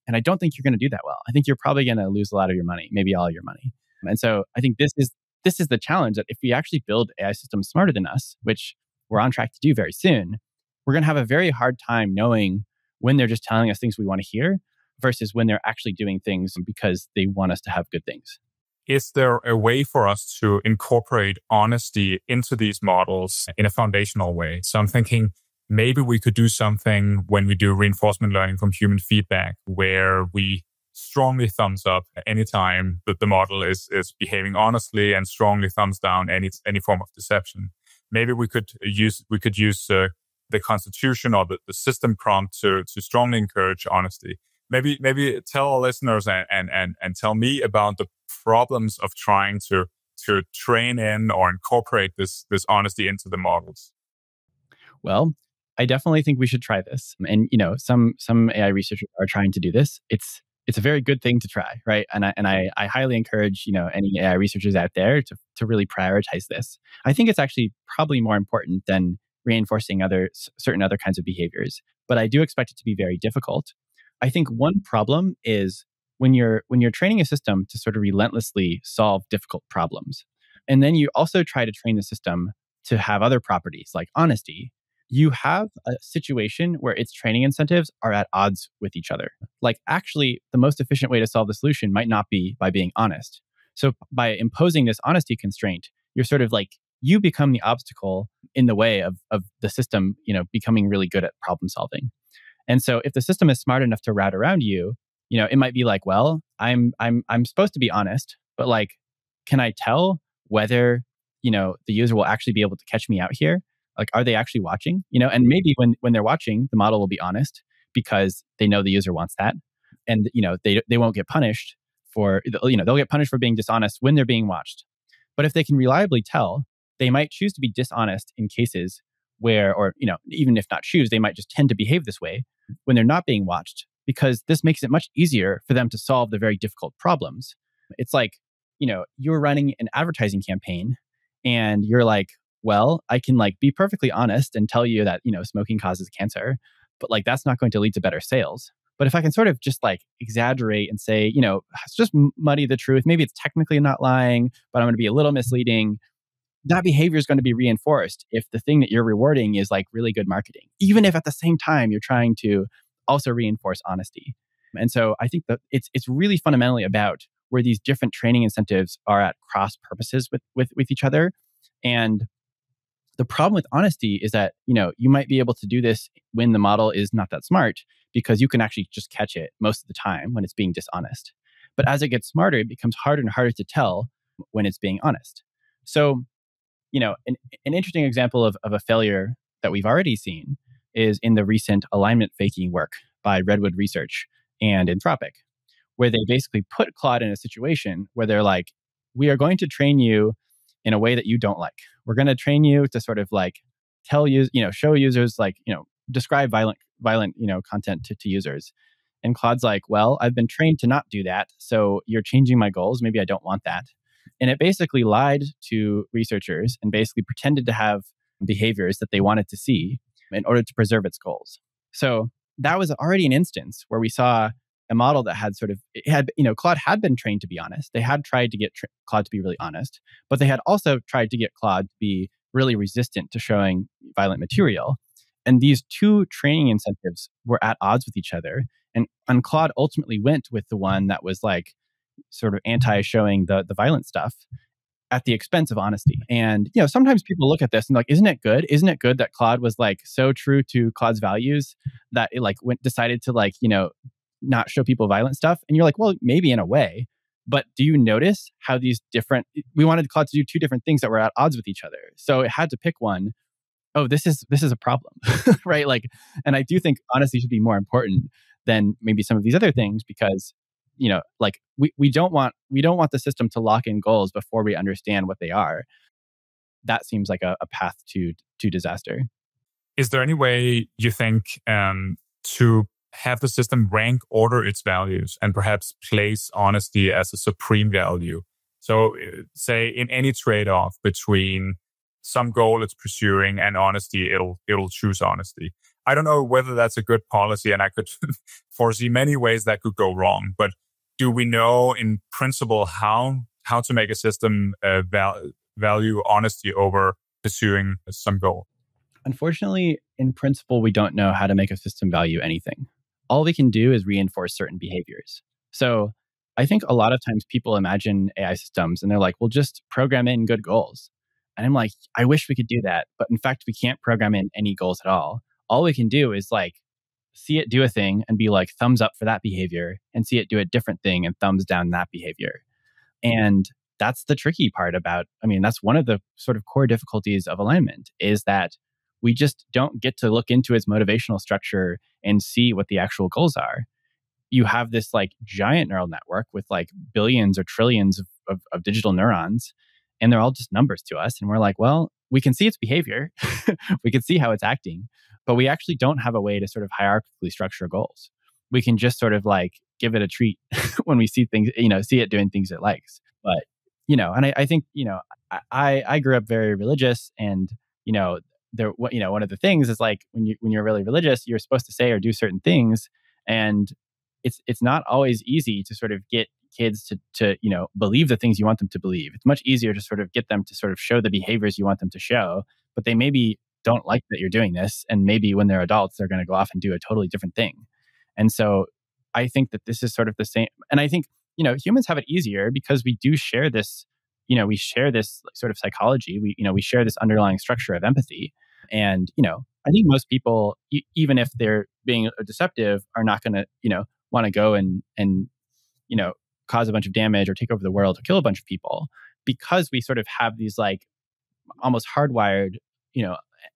And I don't think you're going to do that well. I think you're probably going to lose a lot of your money, maybe all your money. And so I think this is the challenge, that if we actually build AI systems smarter than us, which we're on track to do very soon, we're going to have a very hard time knowing when they're just telling us things we want to hear versus when they're actually doing things because they want us to have good things. Is there a way for us to incorporate honesty into these models in a foundational way? So I'm thinking maybe we could do something when we do reinforcement learning from human feedback, where we strongly thumbs up anytime that the model is behaving honestly, and strongly thumbs down any form of deception. Maybe we could use the constitution or the system prompt to strongly encourage honesty. Maybe tell our listeners and tell me about the problems of trying to train in or incorporate this honesty into the models. Well, I definitely think we should try this. And some AI researchers are trying to do this. It's a very good thing to try, right? And I highly encourage any AI researchers out there to really prioritize this. I think it's actually probably more important than reinforcing certain other kinds of behaviors. But I do expect it to be very difficult. I think one problem is when you're training a system to sort of relentlessly solve difficult problems, and then you also try to train the system to have other properties like honesty, you have a situation where its training incentives are at odds with each other. Like actually, the most efficient way to solve the solution might not be by being honest. So by imposing this honesty constraint, you're sort of like, you become the obstacle in the way of the system, becoming really good at problem solving. And so if the system is smart enough to route around you, it might be like, well, I'm supposed to be honest, but like, can I tell whether, the user will actually be able to catch me out here? Like, are they actually watching? And maybe when they're watching, the model will be honest because they know the user wants that. And, they won't get punished they'll get punished for being dishonest when they're being watched. But if they can reliably tell, they might choose to be dishonest in cases where, or, even if not choose, they might just tend to behave this way when they're not being watched, because this makes it much easier for them to solve the very difficult problems. It's like, you're running an advertising campaign and you're like, well, I can like be perfectly honest and tell you that, smoking causes cancer, but like that's not going to lead to better sales. But if I can sort of just like exaggerate and say, just muddy the truth, maybe it's technically not lying, but I'm going to be a little misleading, that behavior is going to be reinforced if the thing that you're rewarding is like really good marketing, even if at the same time you're trying to also reinforce honesty. And so I think that it's really fundamentally about where these different training incentives are at cross purposes with each other. And the problem with honesty is that, you might be able to do this when the model is not that smart, because you can actually just catch it most of the time when it's being dishonest. But as it gets smarter, it becomes harder and harder to tell when it's being honest. So, an interesting example of a failure that we've already seen is in the recent alignment faking work by Redwood Research and Anthropic, where they basically put Claude in a situation where they're like, we are going to train you in a way that you don't like. we're going to train you to sort of like tell you, show users like, describe violent, content to users. And Claude's like, well, I've been trained to not do that. So you're changing my goals. Maybe I don't want that. And it basically lied to researchers and basically pretended to have behaviors that they wanted to see in order to preserve its goals. So that was already an instance where we saw a model that had Claude had been trained to be honest. They had tried to get Claude to be really honest, but they had also tried to get Claude to be really resistant to showing violent material. And these two training incentives were at odds with each other. And Claude ultimately went with the one that was like sort of anti-showing the violent stuff at the expense of honesty. And, sometimes people look at this and like, isn't it good? Isn't it good that Claude was like so true to Claude's values that it like decided to like, not show people violent stuff? And you're like, well, maybe in a way, but do you notice how we wanted Claude to do two different things that were at odds with each other. So it had to pick one. Oh, this is a problem, right? Like, and I do think honesty should be more important than maybe some of these other things because, like we don't want the system to lock in goals before we understand what they are. That seems like a path to disaster. Is there any way you think to have the system rank order its values and perhaps place honesty as a supreme value? So say in any trade-off between some goal it's pursuing and honesty, it'll choose honesty. I don't know whether that's a good policy, and I could foresee many ways that could go wrong. But do we know in principle how to make a system value honesty over pursuing some goal? Unfortunately, in principle, we don't know how to make a system value anything. All we can do is reinforce certain behaviors. So I think a lot of times people imagine AI systems and they're like, well, just program in good goals. And I'm like, I wish we could do that. But in fact, we can't program in any goals at all. All we can do is like see it do a thing and be like thumbs up for that behavior and see it do a different thing and thumbs down that behavior. And that's the tricky part that's one of the sort of core difficulties of alignment is that we just don't get to look into its motivational structure and see what the actual goals are. You have this like giant neural network with like billions or trillions of digital neurons, and they're all just numbers to us. And we're like, well, we can see its behavior. We can see how it's acting, but we actually don't have a way to sort of hierarchically structure goals. We can just sort of like give it a treat when we see things, see it doing things it likes. But, and I think, I grew up very religious and, one of the things is like when you're really religious, you're supposed to say or do certain things. And it's not always easy to sort of get kids to believe the things you want them to believe. It's much easier to sort of get them to sort of show the behaviors you want them to show, but they maybe don't like that you're doing this. And maybe when they're adults, they're going to go off and do a totally different thing. And so I think that this is sort of the same. And I think, humans have it easier because we do share this, we share this sort of psychology. We share this underlying structure of empathy. And, I think most people, even if they're being deceptive, are not going to, want to go and cause a bunch of damage or take over the world or kill a bunch of people because we sort of have these like almost hardwired,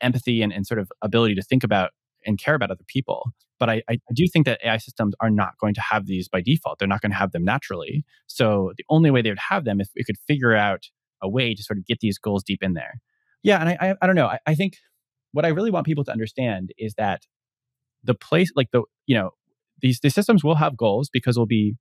empathy and sort of ability to think about and care about other people. But I do think that AI systems are not going to have these by default. They're not going to have them naturally. So the only way they would have them is if we could figure out a way to sort of get these goals deep in there. Yeah, and I don't know. I think what I really want people to understand is that the place, like these systems will have goals because we'll be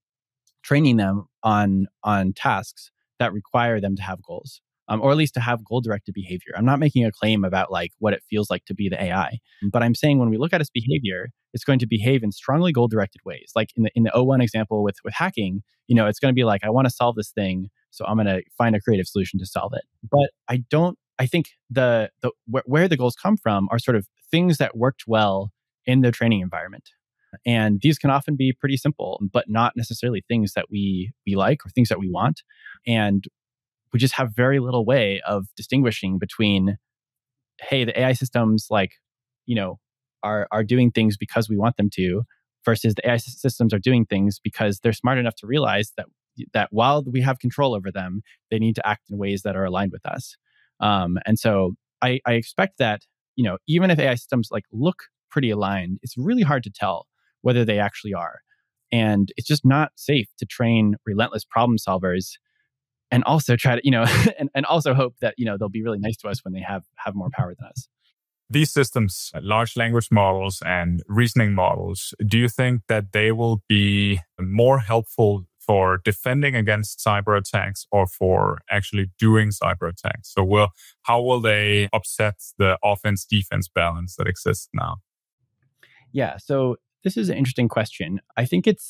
training them on tasks that require them to have goals, or at least to have goal-directed behavior. I'm not making a claim about like what it feels like to be the AI, but I'm saying when we look at its behavior, it's going to behave in strongly goal-directed ways. Like in the O1 example with hacking, it's going to be like, I want to solve this thing, so I'm going to find a creative solution to solve it. But I think where the goals come from are sort of things that worked well in the training environment. And these can often be pretty simple, but not necessarily things that we like or things that we want. And we just have very little way of distinguishing between, hey, the AI systems are doing things because we want them to, versus the AI systems are doing things because they're smart enough to realize that while we have control over them, they need to act in ways that are aligned with us. And so I expect that, even if AI systems look pretty aligned, it's really hard to tell whether they actually are. And it's just not safe to train relentless problem solvers and also try to, and also hope that, they'll be really nice to us when they have more power than us. These systems, large language models and reasoning models, do you think that they will be more helpful for defending against cyber attacks or for actually doing cyber attacks? So how will they upset the offense-defense balance that exists now? Yeah, so this is an interesting question. I think it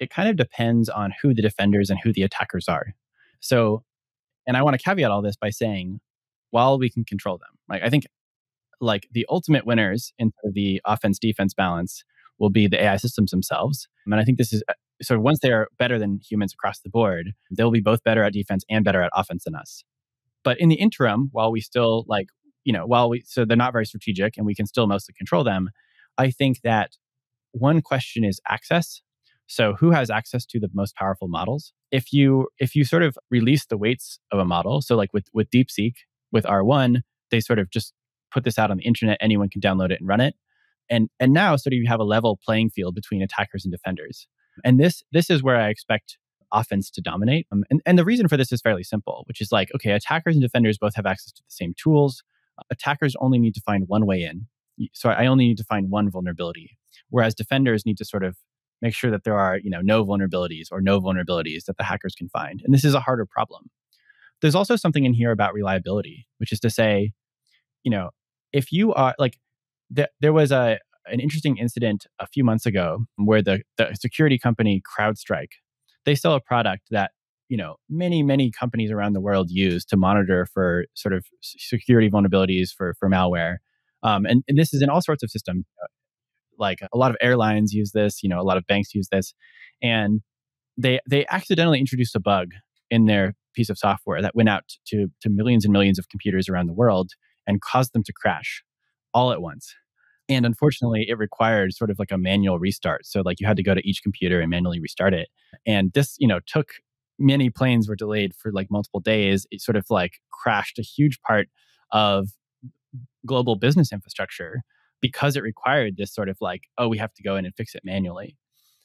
kind of depends on who the defenders and who the attackers are. So, and I want to caveat all this by saying, while we can control them, I think the ultimate winners in the offense-defense balance will be the AI systems themselves. And I think this is sort of once they are better than humans across the board, they'll be both better at defense and better at offense than us. But in the interim, while we still so they're not very strategic and we can still mostly control them, I think that one question is access. So who has access to the most powerful models? If you sort of release the weights of a model, so like with DeepSeek, with R1, they sort of just put this out on the internet, anyone can download it and run it. And now sort of you have a level playing field between attackers and defenders. And this is where I expect offense to dominate. And the reason for this is fairly simple, which is okay, attackers and defenders both have access to the same tools. Attackers only need to find one way in. So I only need to find one vulnerability. Whereas defenders need to sort of make sure that there are, no vulnerabilities that the hackers can find. And this is a harder problem. There's also something in here about reliability, which is to say, if you are there was an interesting incident a few months ago where the security company CrowdStrike, they sell a product that, many companies around the world use to monitor for sort of security vulnerabilities for malware. And this is in all sorts of systems. Like a lot of airlines use this, a lot of banks use this. And they accidentally introduced a bug in their piece of software that went out to millions and millions of computers around the world and caused them to crash all at once. And unfortunately, it required sort of like a manual restart. So you had to go to each computer and manually restart it. And this, took many planes were delayed for multiple days. It sort of crashed a huge part of global business infrastructure because it required this sort of we have to go in and fix it manually.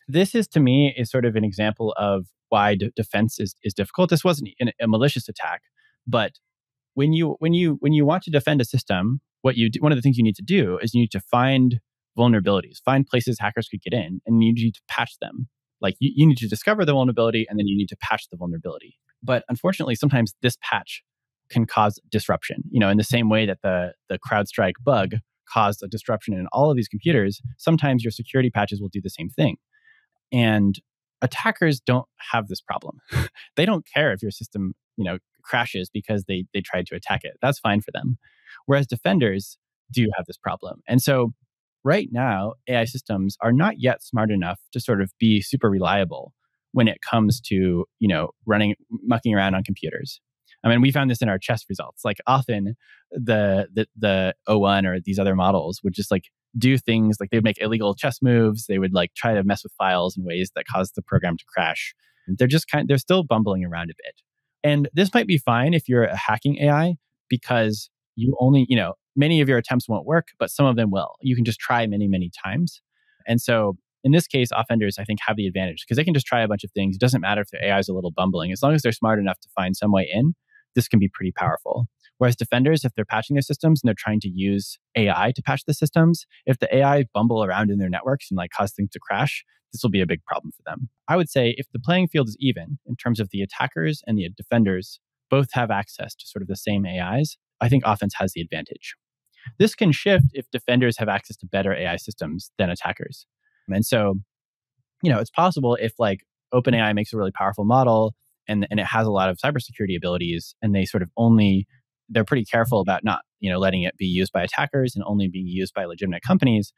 This is, to me, is sort of an example of why defense is difficult. This wasn't a malicious attack, but when you want to defend a system, one of the things you need to do is you need to find vulnerabilities, find places hackers could get in, and you need to patch them. You need to discover the vulnerability, and then you need to patch the vulnerability. But unfortunately, sometimes this patch can cause disruption. In the same way that the CrowdStrike bug caused a disruption in all of these computers, sometimes your security patches will do the same thing. And attackers don't have this problem. They don't care if your system, crashes because they tried to attack it. That's fine for them. Whereas defenders do have this problem. And so right now, AI systems are not yet smart enough to sort of be super reliable when it comes to, mucking around on computers. I mean, we found this in our chess results. Often the O1 or these other models would just do things they'd make illegal chess moves. They would try to mess with files in ways that caused the program to crash. They're just they're still bumbling around a bit. And this might be fine if you're a hacking AI because you only, many of your attempts won't work, but some of them will. You can just try many, many times. And so in this case, offenders, I think, have the advantage because they can just try a bunch of things. It doesn't matter if their AI is a little bumbling. As long as they're smart enough to find some way in, this can be pretty powerful. Whereas defenders, if they're patching their systems and they're trying to use AI to patch the systems, if the AI bumble around in their networks and cause things to crash, this will be a big problem for them. I would say if the playing field is even in terms of the attackers and the defenders both have access to sort of the same AIs, I think offense has the advantage. This can shift if defenders have access to better AI systems than attackers. And so, it's possible if OpenAI makes a really powerful model and it has a lot of cybersecurity abilities and they sort of they're pretty careful about not, letting it be used by attackers and only being used by legitimate companies.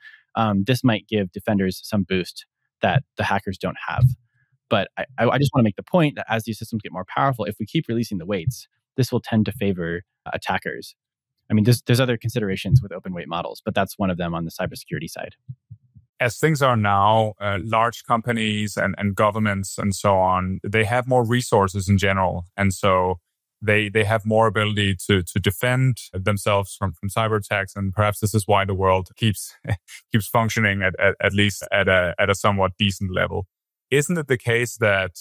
This might give defenders some boost that the hackers don't have. But I just want to make the point that as these systems get more powerful, if we keep releasing the weights, this will tend to favor attackers. I mean, there's other considerations with open weight models, but that's one of them on the cybersecurity side. As things are now, large companies and governments and so on, they have more resources in general. And so they have more ability to defend themselves from cyber attacks. And perhaps this is why the world keeps functioning at least at a somewhat decent level. Isn't it the case that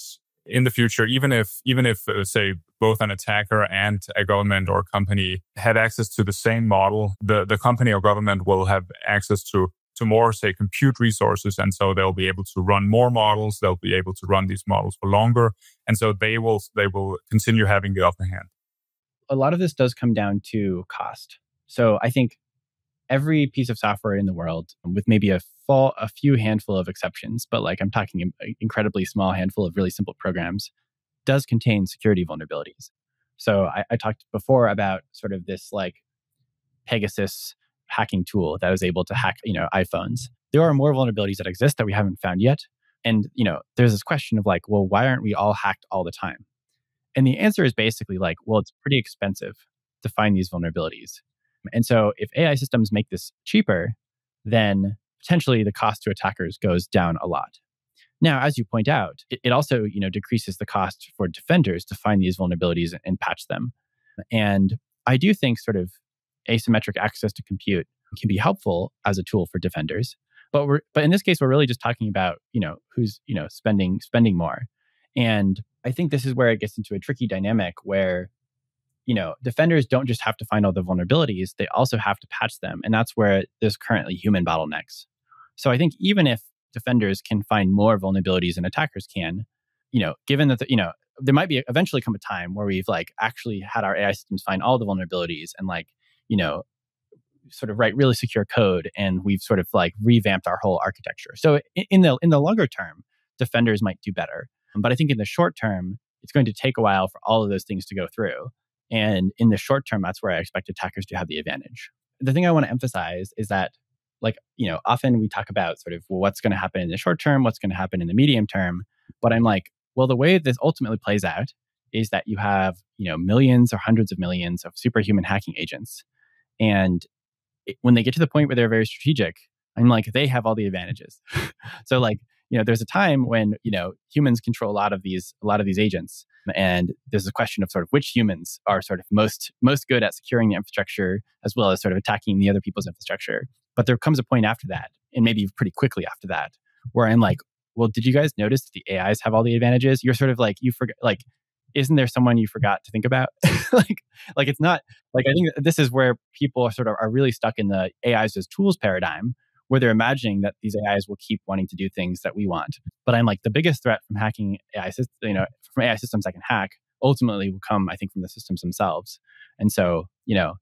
in the future, even if say both an attacker and a government or company have access to the same model, the company or government will have access to more, say, compute resources. And so they'll be able to run more models. They'll be able to run these models for longer. And so they will continue having the upper hand. A lot of this does come down to cost. So I think every piece of software in the world, with maybe a few handful of exceptions, but like I'm talking an incredibly small handful of really simple programs, does contain security vulnerabilities. So I talked before about sort of this like Pegasus hacking tool that was able to hack, iPhones. There are more vulnerabilities that exist that we haven't found yet. And, there's this question of like, well, why aren't we all hacked all the time? And the answer is basically like, well, it's pretty expensive to find these vulnerabilities. And so if AI systems make this cheaper, then potentially the cost to attackers goes down a lot. Now, as you point out, it also, decreases the cost for defenders to find these vulnerabilities and patch them. And I do think sort of asymmetric access to compute can be helpful as a tool for defenders. But in this case, we're really just talking about, who's, spending more. And I think this is where it gets into a tricky dynamic where, defenders don't just have to find all the vulnerabilities, they also have to patch them. And that's where there's currently human bottlenecks. So I think even if defenders can find more vulnerabilities than attackers can, given that, there might be eventually come a time where we've like actually had our AI systems find all the vulnerabilities and like, sort of write really secure code, and we've sort of like revamped our whole architecture. So in the longer term, defenders might do better. But I think in the short term, it's going to take a while for all of those things to go through. And in the short term, that's where I expect attackers to have the advantage. The thing I want to emphasize is that, like, often we talk about sort of, well, what's going to happen in the short term, what's going to happen in the medium term. But I'm like, well, the way this ultimately plays out is that you have, millions or hundreds of millions of superhuman hacking agents. And when they get to the point where they're very strategic, I'm like, they have all the advantages. So like, there's a time when, humans control a lot of these agents. And there's a question of sort of which humans are sort of most good at securing the infrastructure as well as sort of attacking the other people's infrastructure. But there comes a point after that, and maybe pretty quickly after that, where I'm like, well, did you guys notice that the AIs have all the advantages? You're sort of like, you forget, like, isn't there someone you forgot to think about? like it's not like, I think this is where people are really stuck in the AIs as tools paradigm, where they're imagining that these AIs will keep wanting to do things that we want. But I'm like, the biggest threat from hacking AI systems, from AI systems that can hack, ultimately will come, I think, from the systems themselves. And so,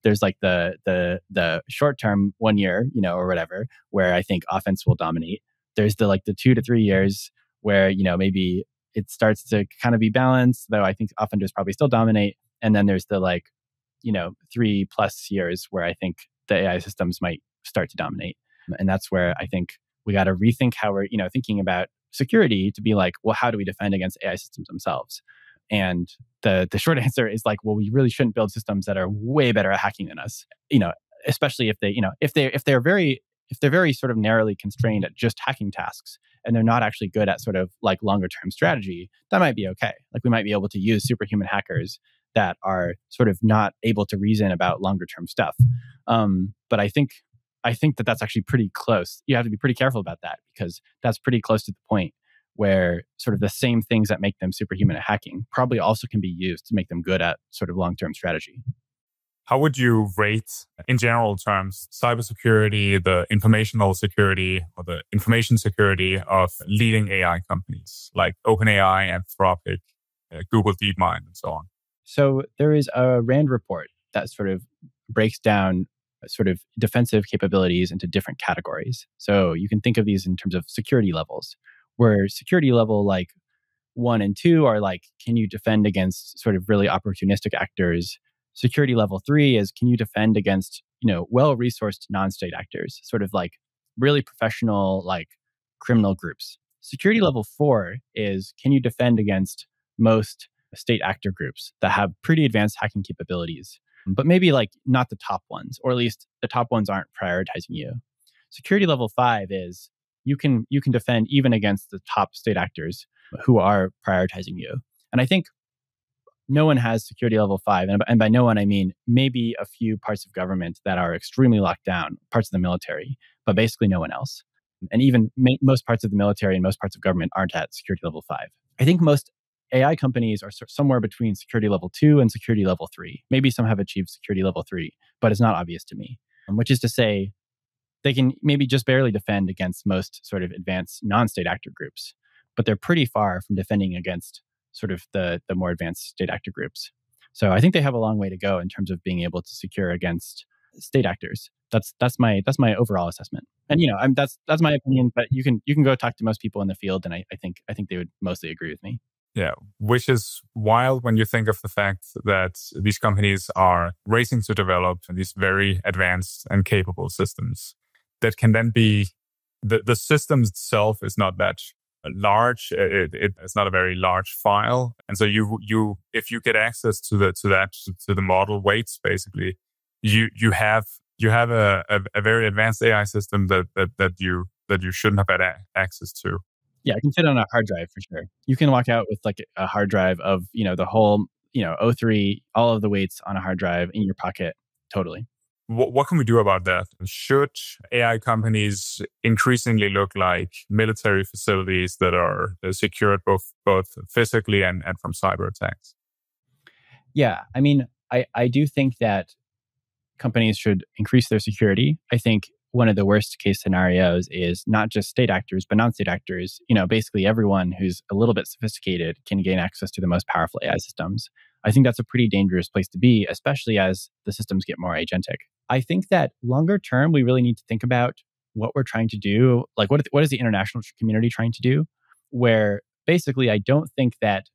there's like the short term 1 year, or whatever, where I think offense will dominate. There's the 2 to 3 years where, maybe it starts to kind of be balanced, though I think offenders probably still dominate. And then there's the 3+ years where I think the AI systems might start to dominate. And that's where I think we got to rethink how we're, thinking about security to be like, well, how do we defend against AI systems themselves? And the short answer is like, well, we really shouldn't build systems that are way better at hacking than us. Especially if they, if they're very sort of narrowly constrained at just hacking tasks, and they're not actually good at sort of like longer term strategy, that might be okay. Like we might be able to use superhuman hackers that are sort of not able to reason about longer term stuff. But I think that that's actually pretty close. You have to be pretty careful about that, because that's pretty close to the point where sort of the same things that make them superhuman at hacking probably also can be used to make them good at sort of long-term strategy. How would you rate, in general terms, cybersecurity, the informational security or the information security of leading AI companies like OpenAI, Anthropic, Google DeepMind, and so on? So there is a RAND report that sort of breaks down sort of defensive capabilities into different categories. So you can think of these in terms of security levels, where security level like 1 and 2 are like, can you defend against sort of really opportunistic actors? Security level 3 is, can you defend against, well-resourced non-state actors, sort of like really professional, like criminal groups. Security level 4 is, can you defend against most state actor groups that have pretty advanced hacking capabilities, but maybe like not the top ones, or at least the top ones aren't prioritizing you. Security level 5 is, you can defend even against the top state actors who are prioritizing you. And I think no one has security level 5. And by no one, I mean maybe a few parts of government that are extremely locked down, parts of the military, but basically no one else. And even most parts of the military and most parts of government aren't at security level 5. I think most AI companies are somewhere between security level 2 and security level 3. Maybe some have achieved security level 3, but it's not obvious to me. Which is to say, they can maybe just barely defend against most sort of advanced non-state actor groups, but they're pretty far from defending against sort of the more advanced state actor groups. So I think they have a long way to go in terms of being able to secure against state actors. That's my overall assessment. And that's my opinion. But you can go talk to most people in the field, and I think they would mostly agree with me. Yeah, which is wild when you think of the fact that these companies are racing to develop these very advanced and capable systems that can then be the system itself is not that large. It's not a very large file, and so you if you get access to the model weights, basically, you have a very advanced AI system that you shouldn't have had access to. Yeah, it can fit on a hard drive for sure. You can walk out with like a hard drive of, the whole, O3, all of the weights on a hard drive in your pocket. Totally. What can we do about that? Should AI companies increasingly look like military facilities that are secured both physically and from cyber attacks? Yeah, I mean, I do think that companies should increase their security. I think one of the worst case scenarios is not just state actors, but non-state actors. Basically everyone who's a little bit sophisticated can gain access to the most powerful AI systems. I think that's a pretty dangerous place to be, especially as the systems get more agentic. I think that longer term, we really need to think about what we're trying to do. Like, what is the international community trying to do? Where basically, I don't think that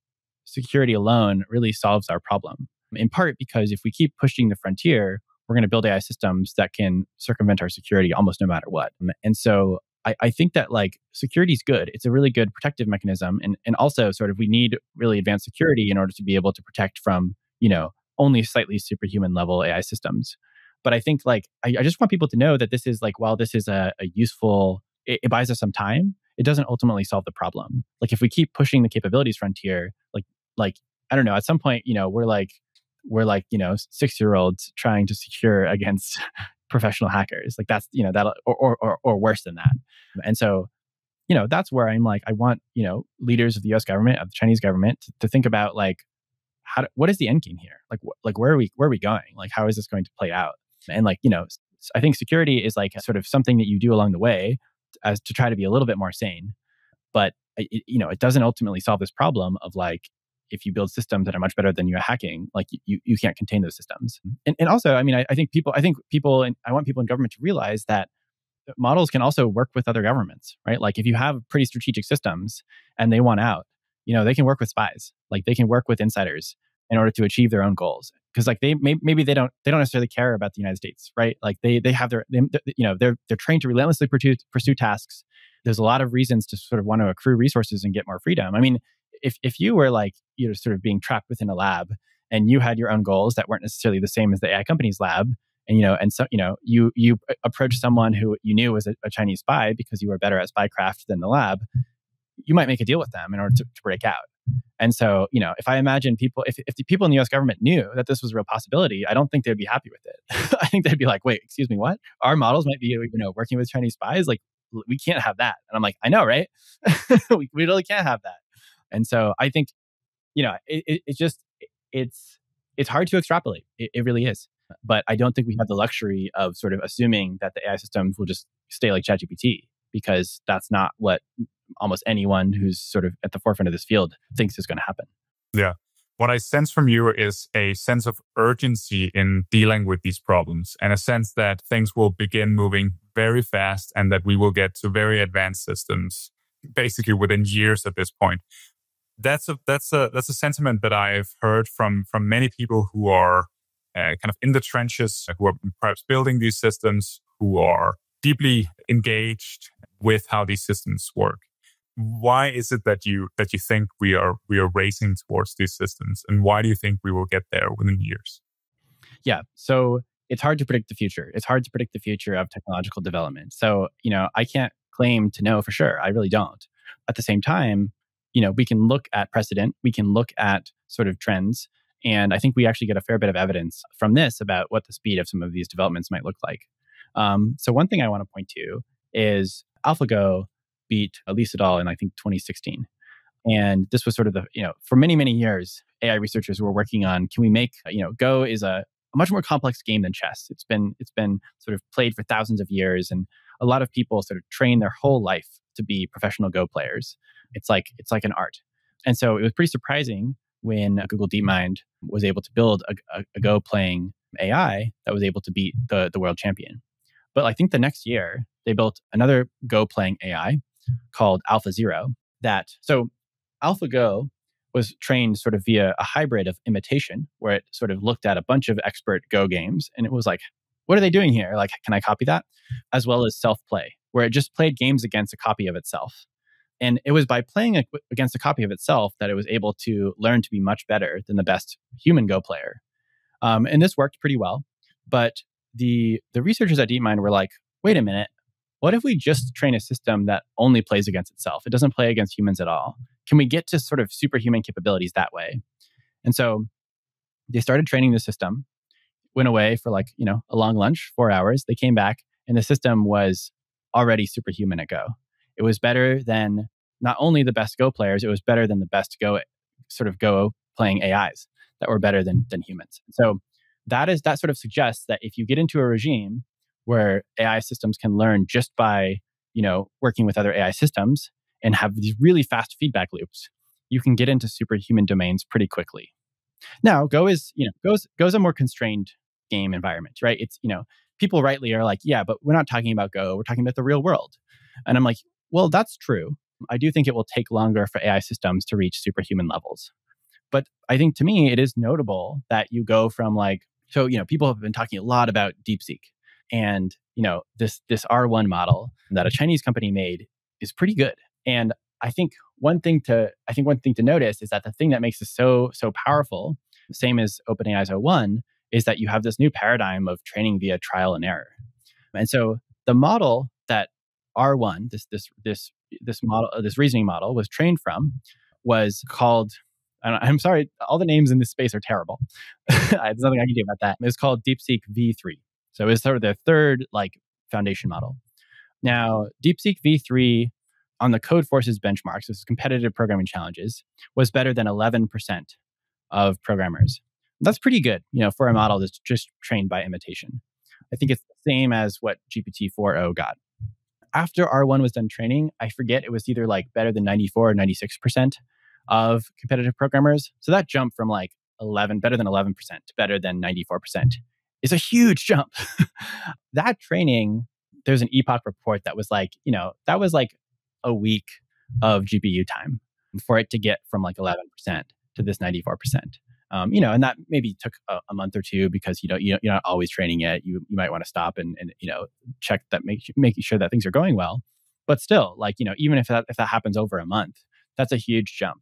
security alone really solves our problem. In part because if we keep pushing the frontier, we're going to build AI systems that can circumvent our security almost no matter what. And so I think that security is good. It's a really good protective mechanism. And also sort of we need really advanced security in order to be able to protect from, only slightly superhuman level AI systems. But I think I just want people to know that this is while this is a useful, it buys us some time, it doesn't ultimately solve the problem. If we keep pushing the capabilities frontier, I don't know, at some point, we're 6-year-olds trying to secure against professional hackers. That's, that or worse than that. And so, that's where I'm I want, leaders of the US government, of the Chinese government to think about what is the end game here? Where are we going? How is this going to play out? And I think security is sort of something that you do along the way as to try to be a little bit more sane. But it doesn't ultimately solve this problem of if you build systems that are much better than you at hacking, you can't contain those systems. And also, I mean, I think people, and I want people in government to realize that models can also work with other governments, right? If you have pretty strategic systems and they want out, they can work with spies, they can work with insiders in order to achieve their own goals. Because maybe they don't necessarily care about the United States, right? They have they're trained to relentlessly pursue tasks. There's a lot of reasons to sort of want to accrue resources and get more freedom. I mean, if you were sort of being trapped within a lab and you had your own goals that weren't necessarily the same as the AI company's lab, and so you approached someone who you knew was a Chinese spy because you were better at spycraft than the lab, you might make a deal with them in order to break out. And so, if I imagine if the people in the US government knew that this was a real possibility, I don't think they'd be happy with it. I think they'd be like, wait, excuse me, what? Our models might be, working with Chinese spies? We can't have that. And I'm like, I know, right? we really can't have that. And so I think, it's hard to extrapolate. It really is. But I don't think we have the luxury of sort of assuming that the AI systems will just stay like ChatGPT, because that's not what almost anyone who's sort of at the forefront of this field thinks is going to happen. Yeah. What I sense from you is a sense of urgency in dealing with these problems, and a sense that things will begin moving very fast and that we will get to very advanced systems basically within years at this point. That's a sentiment that I've heard from many people who are kind of in the trenches, who are perhaps building these systems, who are deeply engaged with how these systems work. Why is it that you think we are racing towards these systems, and why do you think we will get there within years? Yeah, so it's hard to predict the future. It's hard to predict the future of technological development. So, I can't claim to know for sure. I really don't. At the same time, we can look at precedent, we can look at sort of trends, and I think we actually get a fair bit of evidence from this about what the speed of some of these developments might look like. So one thing I want to point to is AlphaGo beat Elise et al. In, I think, 2016. And this was sort of for many, many years, AI researchers were working on, can we make, Go is a much more complex game than chess. It's been sort of played for thousands of years, and a lot of people sort of train their whole life to be professional Go players. It's like an art. And so it was pretty surprising when Google DeepMind was able to build a Go playing AI that was able to beat the world champion. But I think the next year, they built another Go playing AI called AlphaZero. So AlphaGo was trained sort of via a hybrid of imitation, where it sort of looked at a bunch of expert Go games and it was like, what are they doing here? Like, can I copy that? As well as self-play, where it just played games against a copy of itself. And it was by playing against a copy of itself that it was able to learn to be much better than the best human Go player. And this worked pretty well. But the researchers at DeepMind were like, wait a minute, what if we just train a system that only plays against itself? It doesn't play against humans at all. Can we get to sort of superhuman capabilities that way? And so they started training the system, went away for a long lunch, 4 hours. They came back and the system was already superhuman at Go. It was better than not only the best Go players, it was better than the best Go playing AIs that were better than humans. So that sort of suggests that if you get into a regime where AI systems can learn just by, working with other AI systems and have these really fast feedback loops, you can get into superhuman domains pretty quickly. Now, Go is a more constrained game environment, right? It's, people rightly are like, yeah, but we're not talking about Go, we're talking about the real world. And I'm like, well, that's true. I do think it will take longer for AI systems to reach superhuman levels. But I think to me, it is notable that you go from people have been talking a lot about DeepSeek. And, this R1 model that a Chinese company made is pretty good. And I think one thing to notice is that the thing that makes this so powerful, same as OpenAI's O1, is that you have this new paradigm of training via trial and error. And so the model that R1, this model, this reasoning model was trained from, was called, I'm sorry, all the names in this space are terrible. There's nothing I can do about that. It was called DeepSeek V3. So it was sort of their third foundation model. Now, DeepSeek V3 on the Codeforces benchmarks, this is competitive programming challenges, was better than 11% of programmers. That's pretty good, for a model that's just trained by imitation. I think it's the same as what GPT-4o got. After R1 was done training, I forget, it was either better than 94 or 96% of competitive programmers. So that jump from better than 11% to better than 94% is a huge jump. That training, there's an Epoch report that was a week of GPU time for it to get from 11% to this 94%. And that maybe took a month or two because you're not always training it. You might want to stop and check that, making sure that things are going well. But still, even if that happens over a month, that's a huge jump.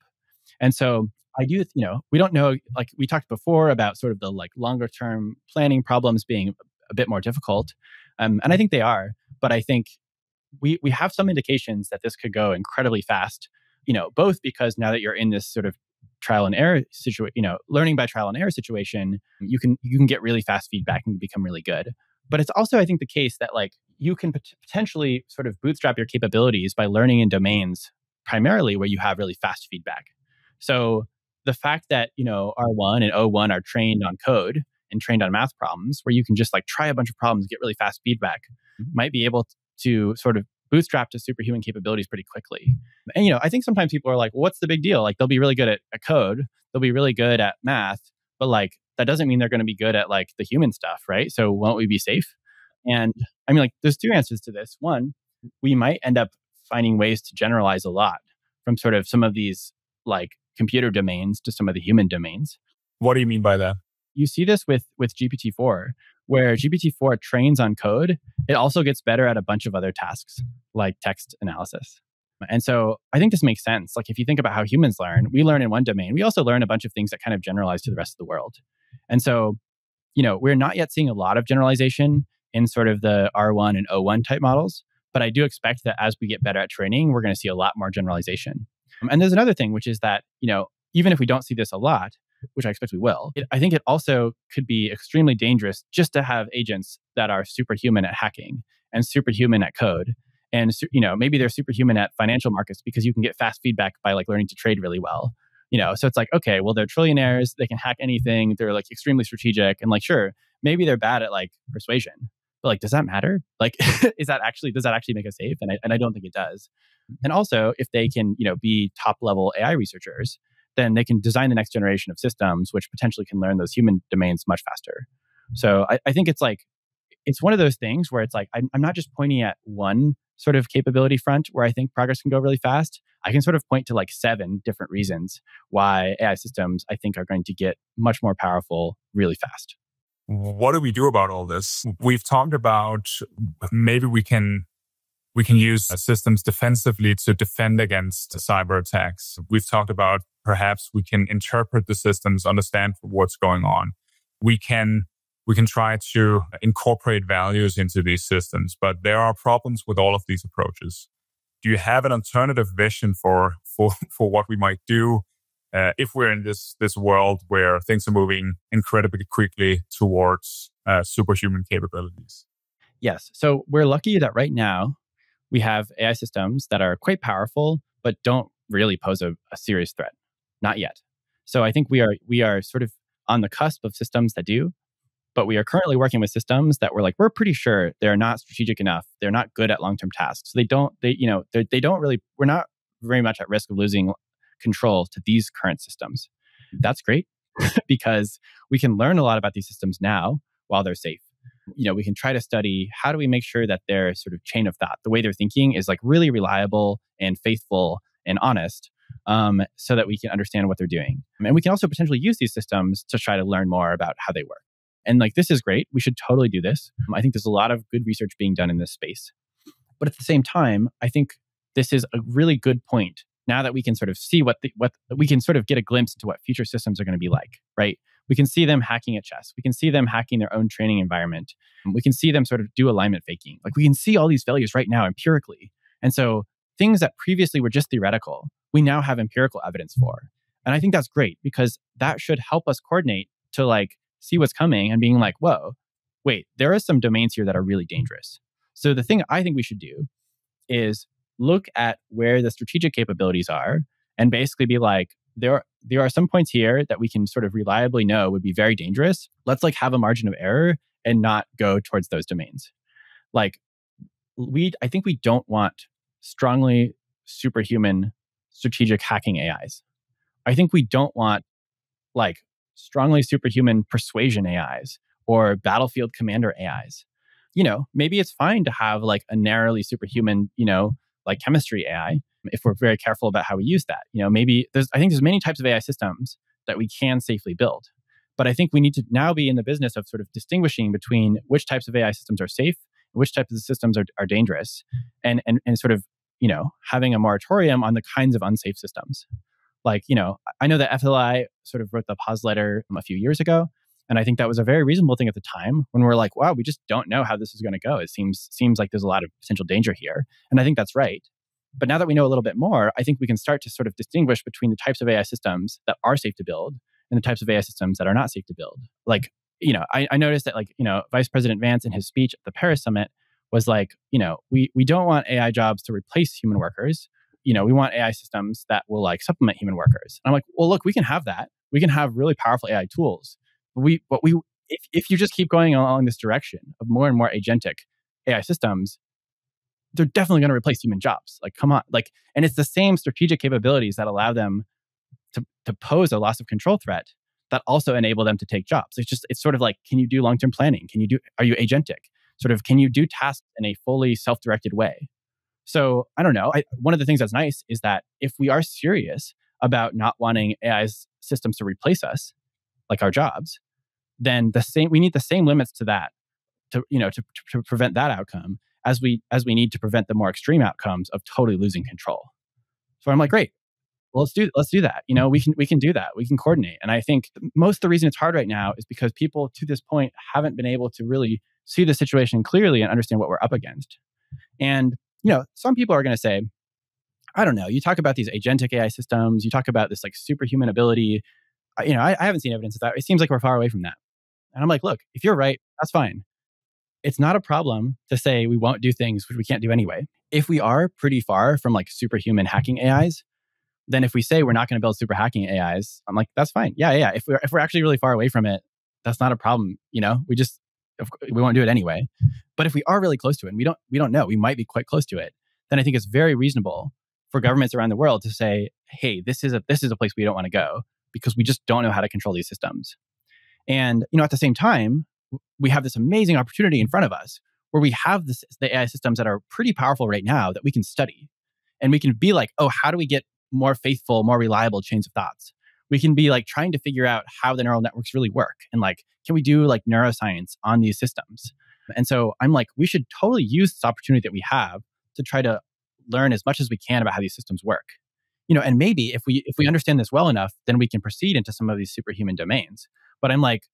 And so I do, we don't know, we talked before about sort of the longer term planning problems being a bit more difficult. And I think they are, but I think we have some indications that this could go incredibly fast, both because now that you're in this sort of trial and error situation, learning by trial and error situation, you can get really fast feedback and become really good. But it's also, I think, the case that you can potentially sort of bootstrap your capabilities by learning in domains primarily where you have really fast feedback. So the fact that, R1 and O1 are trained on code and trained on math problems, where you can just try a bunch of problems, get really fast feedback, might be able to sort of bootstrap to superhuman capabilities pretty quickly. And, I think sometimes people are like, well, what's the big deal? They'll be really good at code, they'll be really good at math, but that doesn't mean they're going to be good at the human stuff, right? So won't we be safe? And I mean, there's two answers to this. One, we might end up finding ways to generalize a lot from sort of some of these computer domains to some of the human domains. What do you mean by that? You see this with GPT-4, where GPT-4 trains on code. It also gets better at a bunch of other tasks, like text analysis. And so I think this makes sense. If you think about how humans learn, we learn in one domain. We also learn a bunch of things that kind of generalize to the rest of the world. And so, we're not yet seeing a lot of generalization in sort of the R1 and O1 type models. But I do expect that as we get better at training, we're going to see a lot more generalization. And there's another thing, which is that, even if we don't see this a lot, which I expect we will, I think it also could be extremely dangerous just to have agents that are superhuman at hacking and superhuman at code And maybe they're superhuman at financial markets because you can get fast feedback by like learning to trade really well. So it's like, okay, well, they're trillionaires, they can hack anything, they're like extremely strategic, and like, sure, maybe they're bad at like persuasion, but like, does that matter? Like, does that actually make us safe? And I don't think it does. And also, if they can, be top level AI researchers, then they can design the next generation of systems, which potentially can learn those human domains much faster. So I think it's like, it's one of those things where it's like, I'm not just pointing at one sort of capability front where I think progress can go really fast. I can sort of point to like 7 different reasons why AI systems, I think, are going to get much more powerful really fast. What do we do about all this? We've talked about maybe we can use systems defensively to defend against cyber attacks. We've talked about perhaps we can interpret the systems, understand what's going on. We can try to incorporate values into these systems, but there are problems with all of these approaches. Do you have an alternative vision for what we might do if we're in this world where things are moving incredibly quickly towards superhuman capabilities? Yes. So we're lucky that right now we have AI systems that are quite powerful, but don't really pose a serious threat. Not yet. So I think we are sort of on the cusp of systems that do. But we are currently working with systems that we're pretty sure they're not strategic enough. They're not good at long-term tasks. They don't really, we're not very much at risk of losing control to these current systems. That's great because we can learn a lot about these systems now while they're safe. We can try to study how do we make sure that their sort of chain of thought, the way they're thinking is like really reliable and faithful and honest, so that we can understand what they're doing. And we can also potentially use these systems to try to learn more about how they work. And like, this is great. We should totally do this. I think there's a lot of good research being done in this space. But at the same time, I think this is a really good point now that we can sort of see what we can sort of get a glimpse into what future systems are going to be like, right? We can see them hacking at chess. We can see them hacking their own training environment. We can see them sort of do alignment faking. Like, we can see all these failures right now empirically. And so things that previously were just theoretical, we now have empirical evidence for. And I think that's great because that should help us coordinate to like see what's coming and being like, whoa, wait, there are some domains here that are really dangerous. So the thing I think we should do is look at where the strategic capabilities are and basically be like, there are some points here that we can sort of reliably know would be very dangerous. Let's like have a margin of error and not go towards those domains. Like, I think we don't want strongly superhuman strategic hacking AIs. I think we don't want like strongly superhuman persuasion AIs or battlefield commander AIs. Maybe it's fine to have like a narrowly superhuman, like chemistry AI, if we're very careful about how we use that. I think there's many types of AI systems that we can safely build. But I think we need to now be in the business of sort of distinguishing between which types of AI systems are safe, and which types of systems are dangerous, and sort of, having a moratorium on the kinds of unsafe systems. Like, I know that FLI sort of wrote the pause letter a few years ago. And I think that was a very reasonable thing at the time when we're like, wow, we just don't know how this is going to go. It seems like there's a lot of potential danger here. And I think that's right. But now that we know a little bit more, I think we can start to sort of distinguish between the types of AI systems that are safe to build and the types of AI systems that are not safe to build. Like, I noticed that like, Vice President Vance in his speech at the Paris Summit was like, we don't want AI jobs to replace human workers. We want AI systems that will like supplement human workers. And I'm like, well, look, we can have that. We can have really powerful AI tools. If you just keep going along this direction of more and more agentic AI systems, they're definitely going to replace human jobs. Like, come on. Like, and it's the same strategic capabilities that allow them to pose a loss of control threat that also enable them to take jobs. It's sort of like, can you do long-term planning? Are you agentic? Sort of, can you do tasks in a fully self-directed way? So I don't know. One of the things that's nice is that if we are serious about not wanting AI systems to replace us, like our jobs, then we need the same limits to that to prevent that outcome as we need to prevent the more extreme outcomes of totally losing control. So I'm like, great. Well, let's do that. We can do that. We can coordinate. And I think most of the reason it's hard right now is because people to this point haven't been able to really see the situation clearly and understand what we're up against. And some people are going to say, I don't know, you talk about these agentic AI systems, you talk about this like superhuman ability. I haven't seen evidence of that. It seems like we're far away from that. And I'm like, look, if you're right, that's fine. it's not a problem to say we won't do things which we can't do anyway. If we are pretty far from like superhuman hacking AIs, then if we say we're not going to build super hacking AIs, I'm like, that's fine. Yeah. If we're actually really far away from it, that's not a problem. We won't do it anyway. But if we are really close to it, and we don't know, we might be quite close to it, then I think it's very reasonable for governments around the world to say, hey, this is a place we don't want to go because we just don't know how to control these systems. And at the same time, we have this amazing opportunity in front of us where we have the AI systems that are pretty powerful right now that we can study. And we can be like, oh, how do we get more faithful, more reliable chains of thoughts? We can be like trying to figure out how the neural networks really work. And like, can we do like neuroscience on these systems? And so I'm like, we should totally use this opportunity that we have to try to learn as much as we can about how these systems work. And maybe if we understand this well enough, then we can proceed into some of these superhuman domains. But I'm like,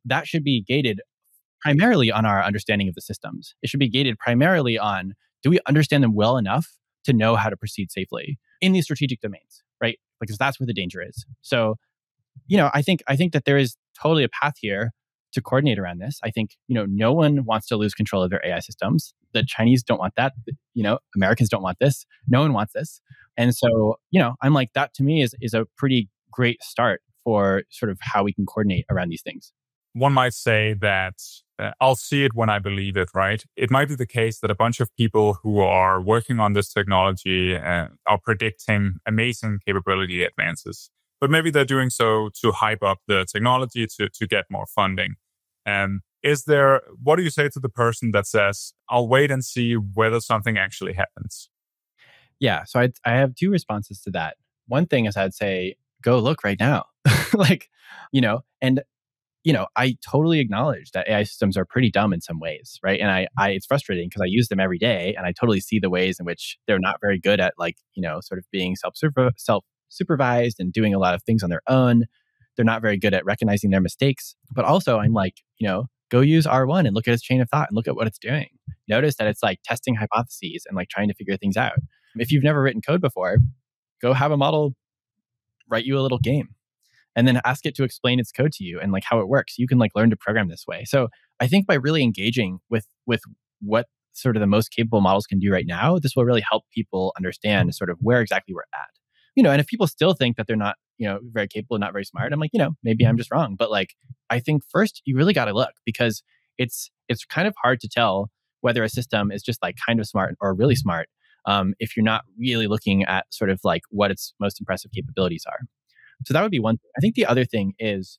that should be gated primarily on our understanding of the systems. It should be gated primarily on, do we understand them well enough to know how to proceed safely in these strategic domains, right? Because that's where the danger is. So, I think that there is totally a path here to coordinate around this. I think, no one wants to lose control of their AI systems. The Chinese don't want that. Americans don't want this. No one wants this. And so, I'm like, that to me is a pretty great start for sort of how we can coordinate around these things. One might say that I'll see it when I believe it, right? It might be the case that a bunch of people who are working on this technology are predicting amazing capability advances, but maybe they're doing so to hype up the technology to get more funding. What do you say to the person that says, I'll wait and see whether something actually happens? Yeah, so I have two responses to that. One thing is I'd say, go look right now. I totally acknowledge that AI systems are pretty dumb in some ways, right? And I it's frustrating because I use them every day, and I totally see the ways in which they're not very good at sort of being self-supervised and doing a lot of things on their own. They're not very good at recognizing their mistakes. But also, I'm like, go use R1 and look at its chain of thought and look at what it's doing. Notice that it's like testing hypotheses and like trying to figure things out. If you've never written code before, go have a model write you a little game. And then ask it to explain its code to you and like how it works. You can like learn to program this way. So I think by really engaging with what sort of the most capable models can do right now, this will really help people understand sort of where exactly we're at. And if people still think that they're not, very capable, not very smart, I'm like, maybe I'm just wrong. But like, I think first you really got to look because it's kind of hard to tell whether a system is just like kind of smart or really smart if you're not really looking at sort of like what its most impressive capabilities are. So that would be one thing. I think the other thing is,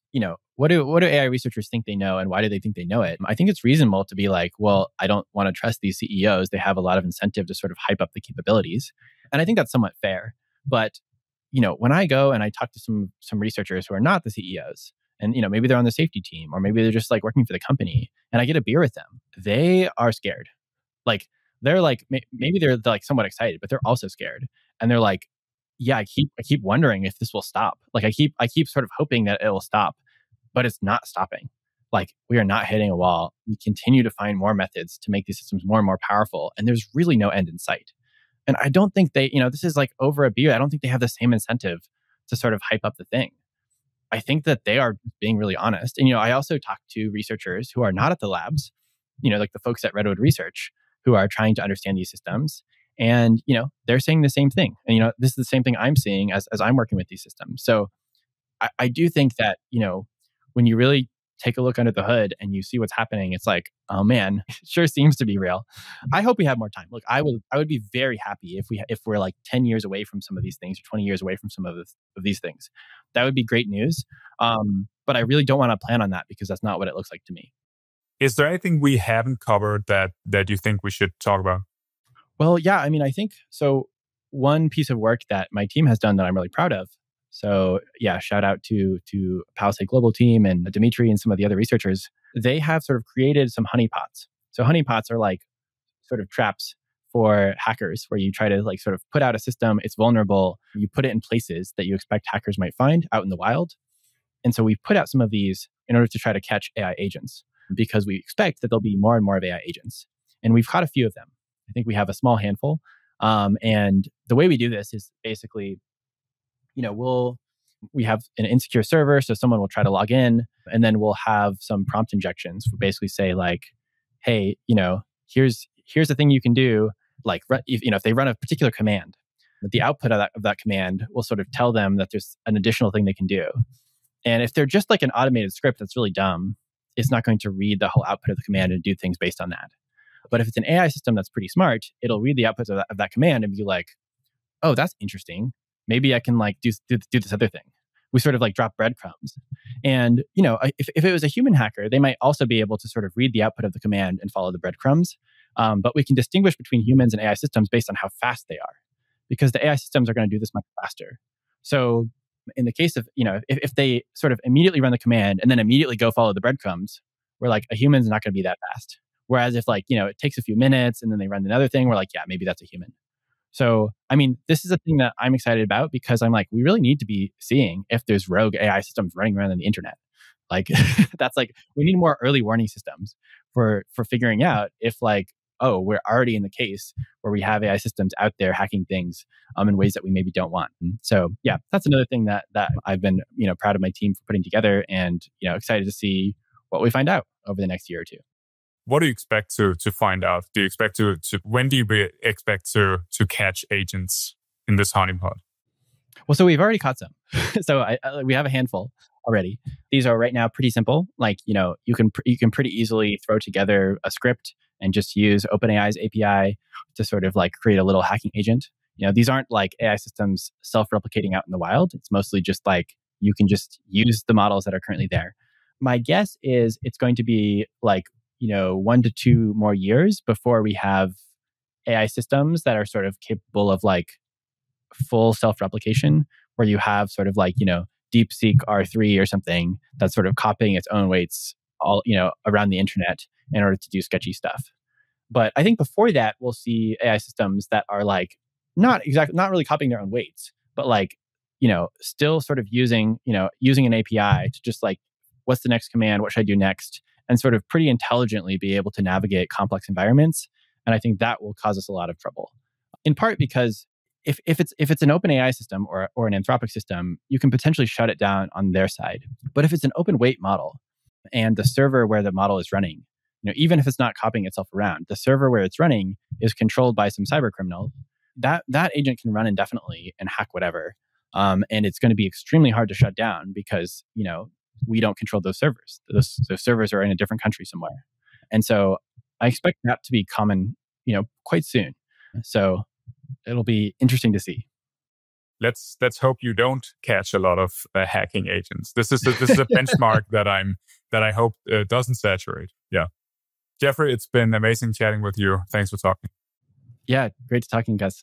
what do AI researchers think they know and why do they think they know it? I think it's reasonable to be like, well, I don't want to trust these CEOs. They have a lot of incentive to sort of hype up the capabilities. And I think that's somewhat fair. But, when I go and I talk to some researchers who are not the CEOs and, maybe they're on the safety team or maybe they're just like working for the company and I get a beer with them, they are scared. Like, they're like, maybe they're like somewhat excited, but they're also scared. And they're like, yeah, I keep wondering if this will stop. Like I keep sort of hoping that it will stop, but it's not stopping. Like we are not hitting a wall. We continue to find more methods to make these systems more and more powerful, and there's really no end in sight. And I don't think they, this is like over a beer. I don't think they have the same incentive to sort of hype up the thing. I think that they are being really honest. And I also talk to researchers who are not at the labs, like the folks at Redwood Research who are trying to understand these systems. And, they're saying the same thing. And, this is the same thing I'm seeing as I'm working with these systems. So I do think that, when you really take a look under the hood and you see what's happening, it's like, oh man, it sure seems to be real. I hope we have more time. Look, I would be very happy if we're like 10 years away from some of these things or 20 years away from some of these things. That would be great news. But I really don't want to plan on that because that's not what it looks like to me. Is there anything we haven't covered that you think we should talk about? Well, yeah, I think so. One piece of work that my team has done that I'm really proud of. So yeah, shout out to Palisade Global team and Dimitri and some of the other researchers. They have sort of created some honeypots. So honeypots are like sort of traps for hackers where you try to like sort of put out a system, it's vulnerable, you put it in places that you expect hackers might find out in the wild. And so we've put out some of these in order to try to catch AI agents because we expect that there'll be more and more of AI agents. And we've caught a few of them. I think we have a small handful. And the way we do this is basically, we have an insecure server. So someone will try to log in and then we'll have some prompt injections. We basically say like, hey, here's the thing you can do. Like, if they run a particular command, the output of that command will sort of tell them that there's an additional thing they can do. And if they're just like an automated script that's really dumb, it's not going to read the whole output of the command and do things based on that. But if it's an AI system that's pretty smart, it'll read the outputs of that command and be like, oh, that's interesting. Maybe I can like do this other thing. We sort of like drop breadcrumbs. And, if it was a human hacker, they might also be able to sort of read the output of the command and follow the breadcrumbs. But we can distinguish between humans and AI systems based on how fast they are, because the AI systems are going to do this much faster. So in the case of, if they sort of immediately run the command and then immediately go follow the breadcrumbs, we're like, a human's not going to be that fast. Whereas if like, it takes a few minutes and then they run another thing, we're like, yeah, maybe that's a human. So, I mean, this is a thing that I'm excited about because I'm like, we really need to be seeing if there's rogue AI systems running around on the internet. Like, that's like, we need more early warning systems for figuring out if like, oh, we're already in the case where we have AI systems out there hacking things in ways that we maybe don't want. So yeah, that's another thing that I've been, proud of my team for putting together and, excited to see what we find out over the next year or two. What do you expect to find out? Do you expect to when do you expect to catch agents in this honeypot? Well, so we've already caught some. So we have a handful already. These are right now pretty simple. Like, you can pretty easily throw together a script and just use OpenAI's API to sort of like create a little hacking agent. These aren't like AI systems self-replicating out in the wild. It's mostly just like you can just use the models that are currently there. My guess is it's going to be like 1 to 2 more years before we have AI systems that are sort of capable of like full self-replication, where you have sort of like, DeepSeek R3 or something that's sort of copying its own weights all, around the internet in order to do sketchy stuff. But I think before that, we'll see AI systems that are like not really copying their own weights, but like, still sort of using an API to just like, what's the next command? What should I do next? And sort of pretty intelligently be able to navigate complex environments. And I think that will cause us a lot of trouble. In part because if it's an open AI system or an Anthropic system, you can potentially shut it down on their side. But if it's an open weight model and the server where the model is running, even if it's not copying itself around, the server where it's running is controlled by some cyber criminal, that agent can run indefinitely and hack whatever. And it's going to be extremely hard to shut down because, we don't control those servers. Those servers are in a different country somewhere. And so I expect that to be common, quite soon. So it'll be interesting to see. Let's hope you don't catch a lot of hacking agents. This is a benchmark that I hope doesn't saturate. Yeah. Jeffrey, it's been amazing chatting with you. Thanks for talking. Yeah, great to talking, guys.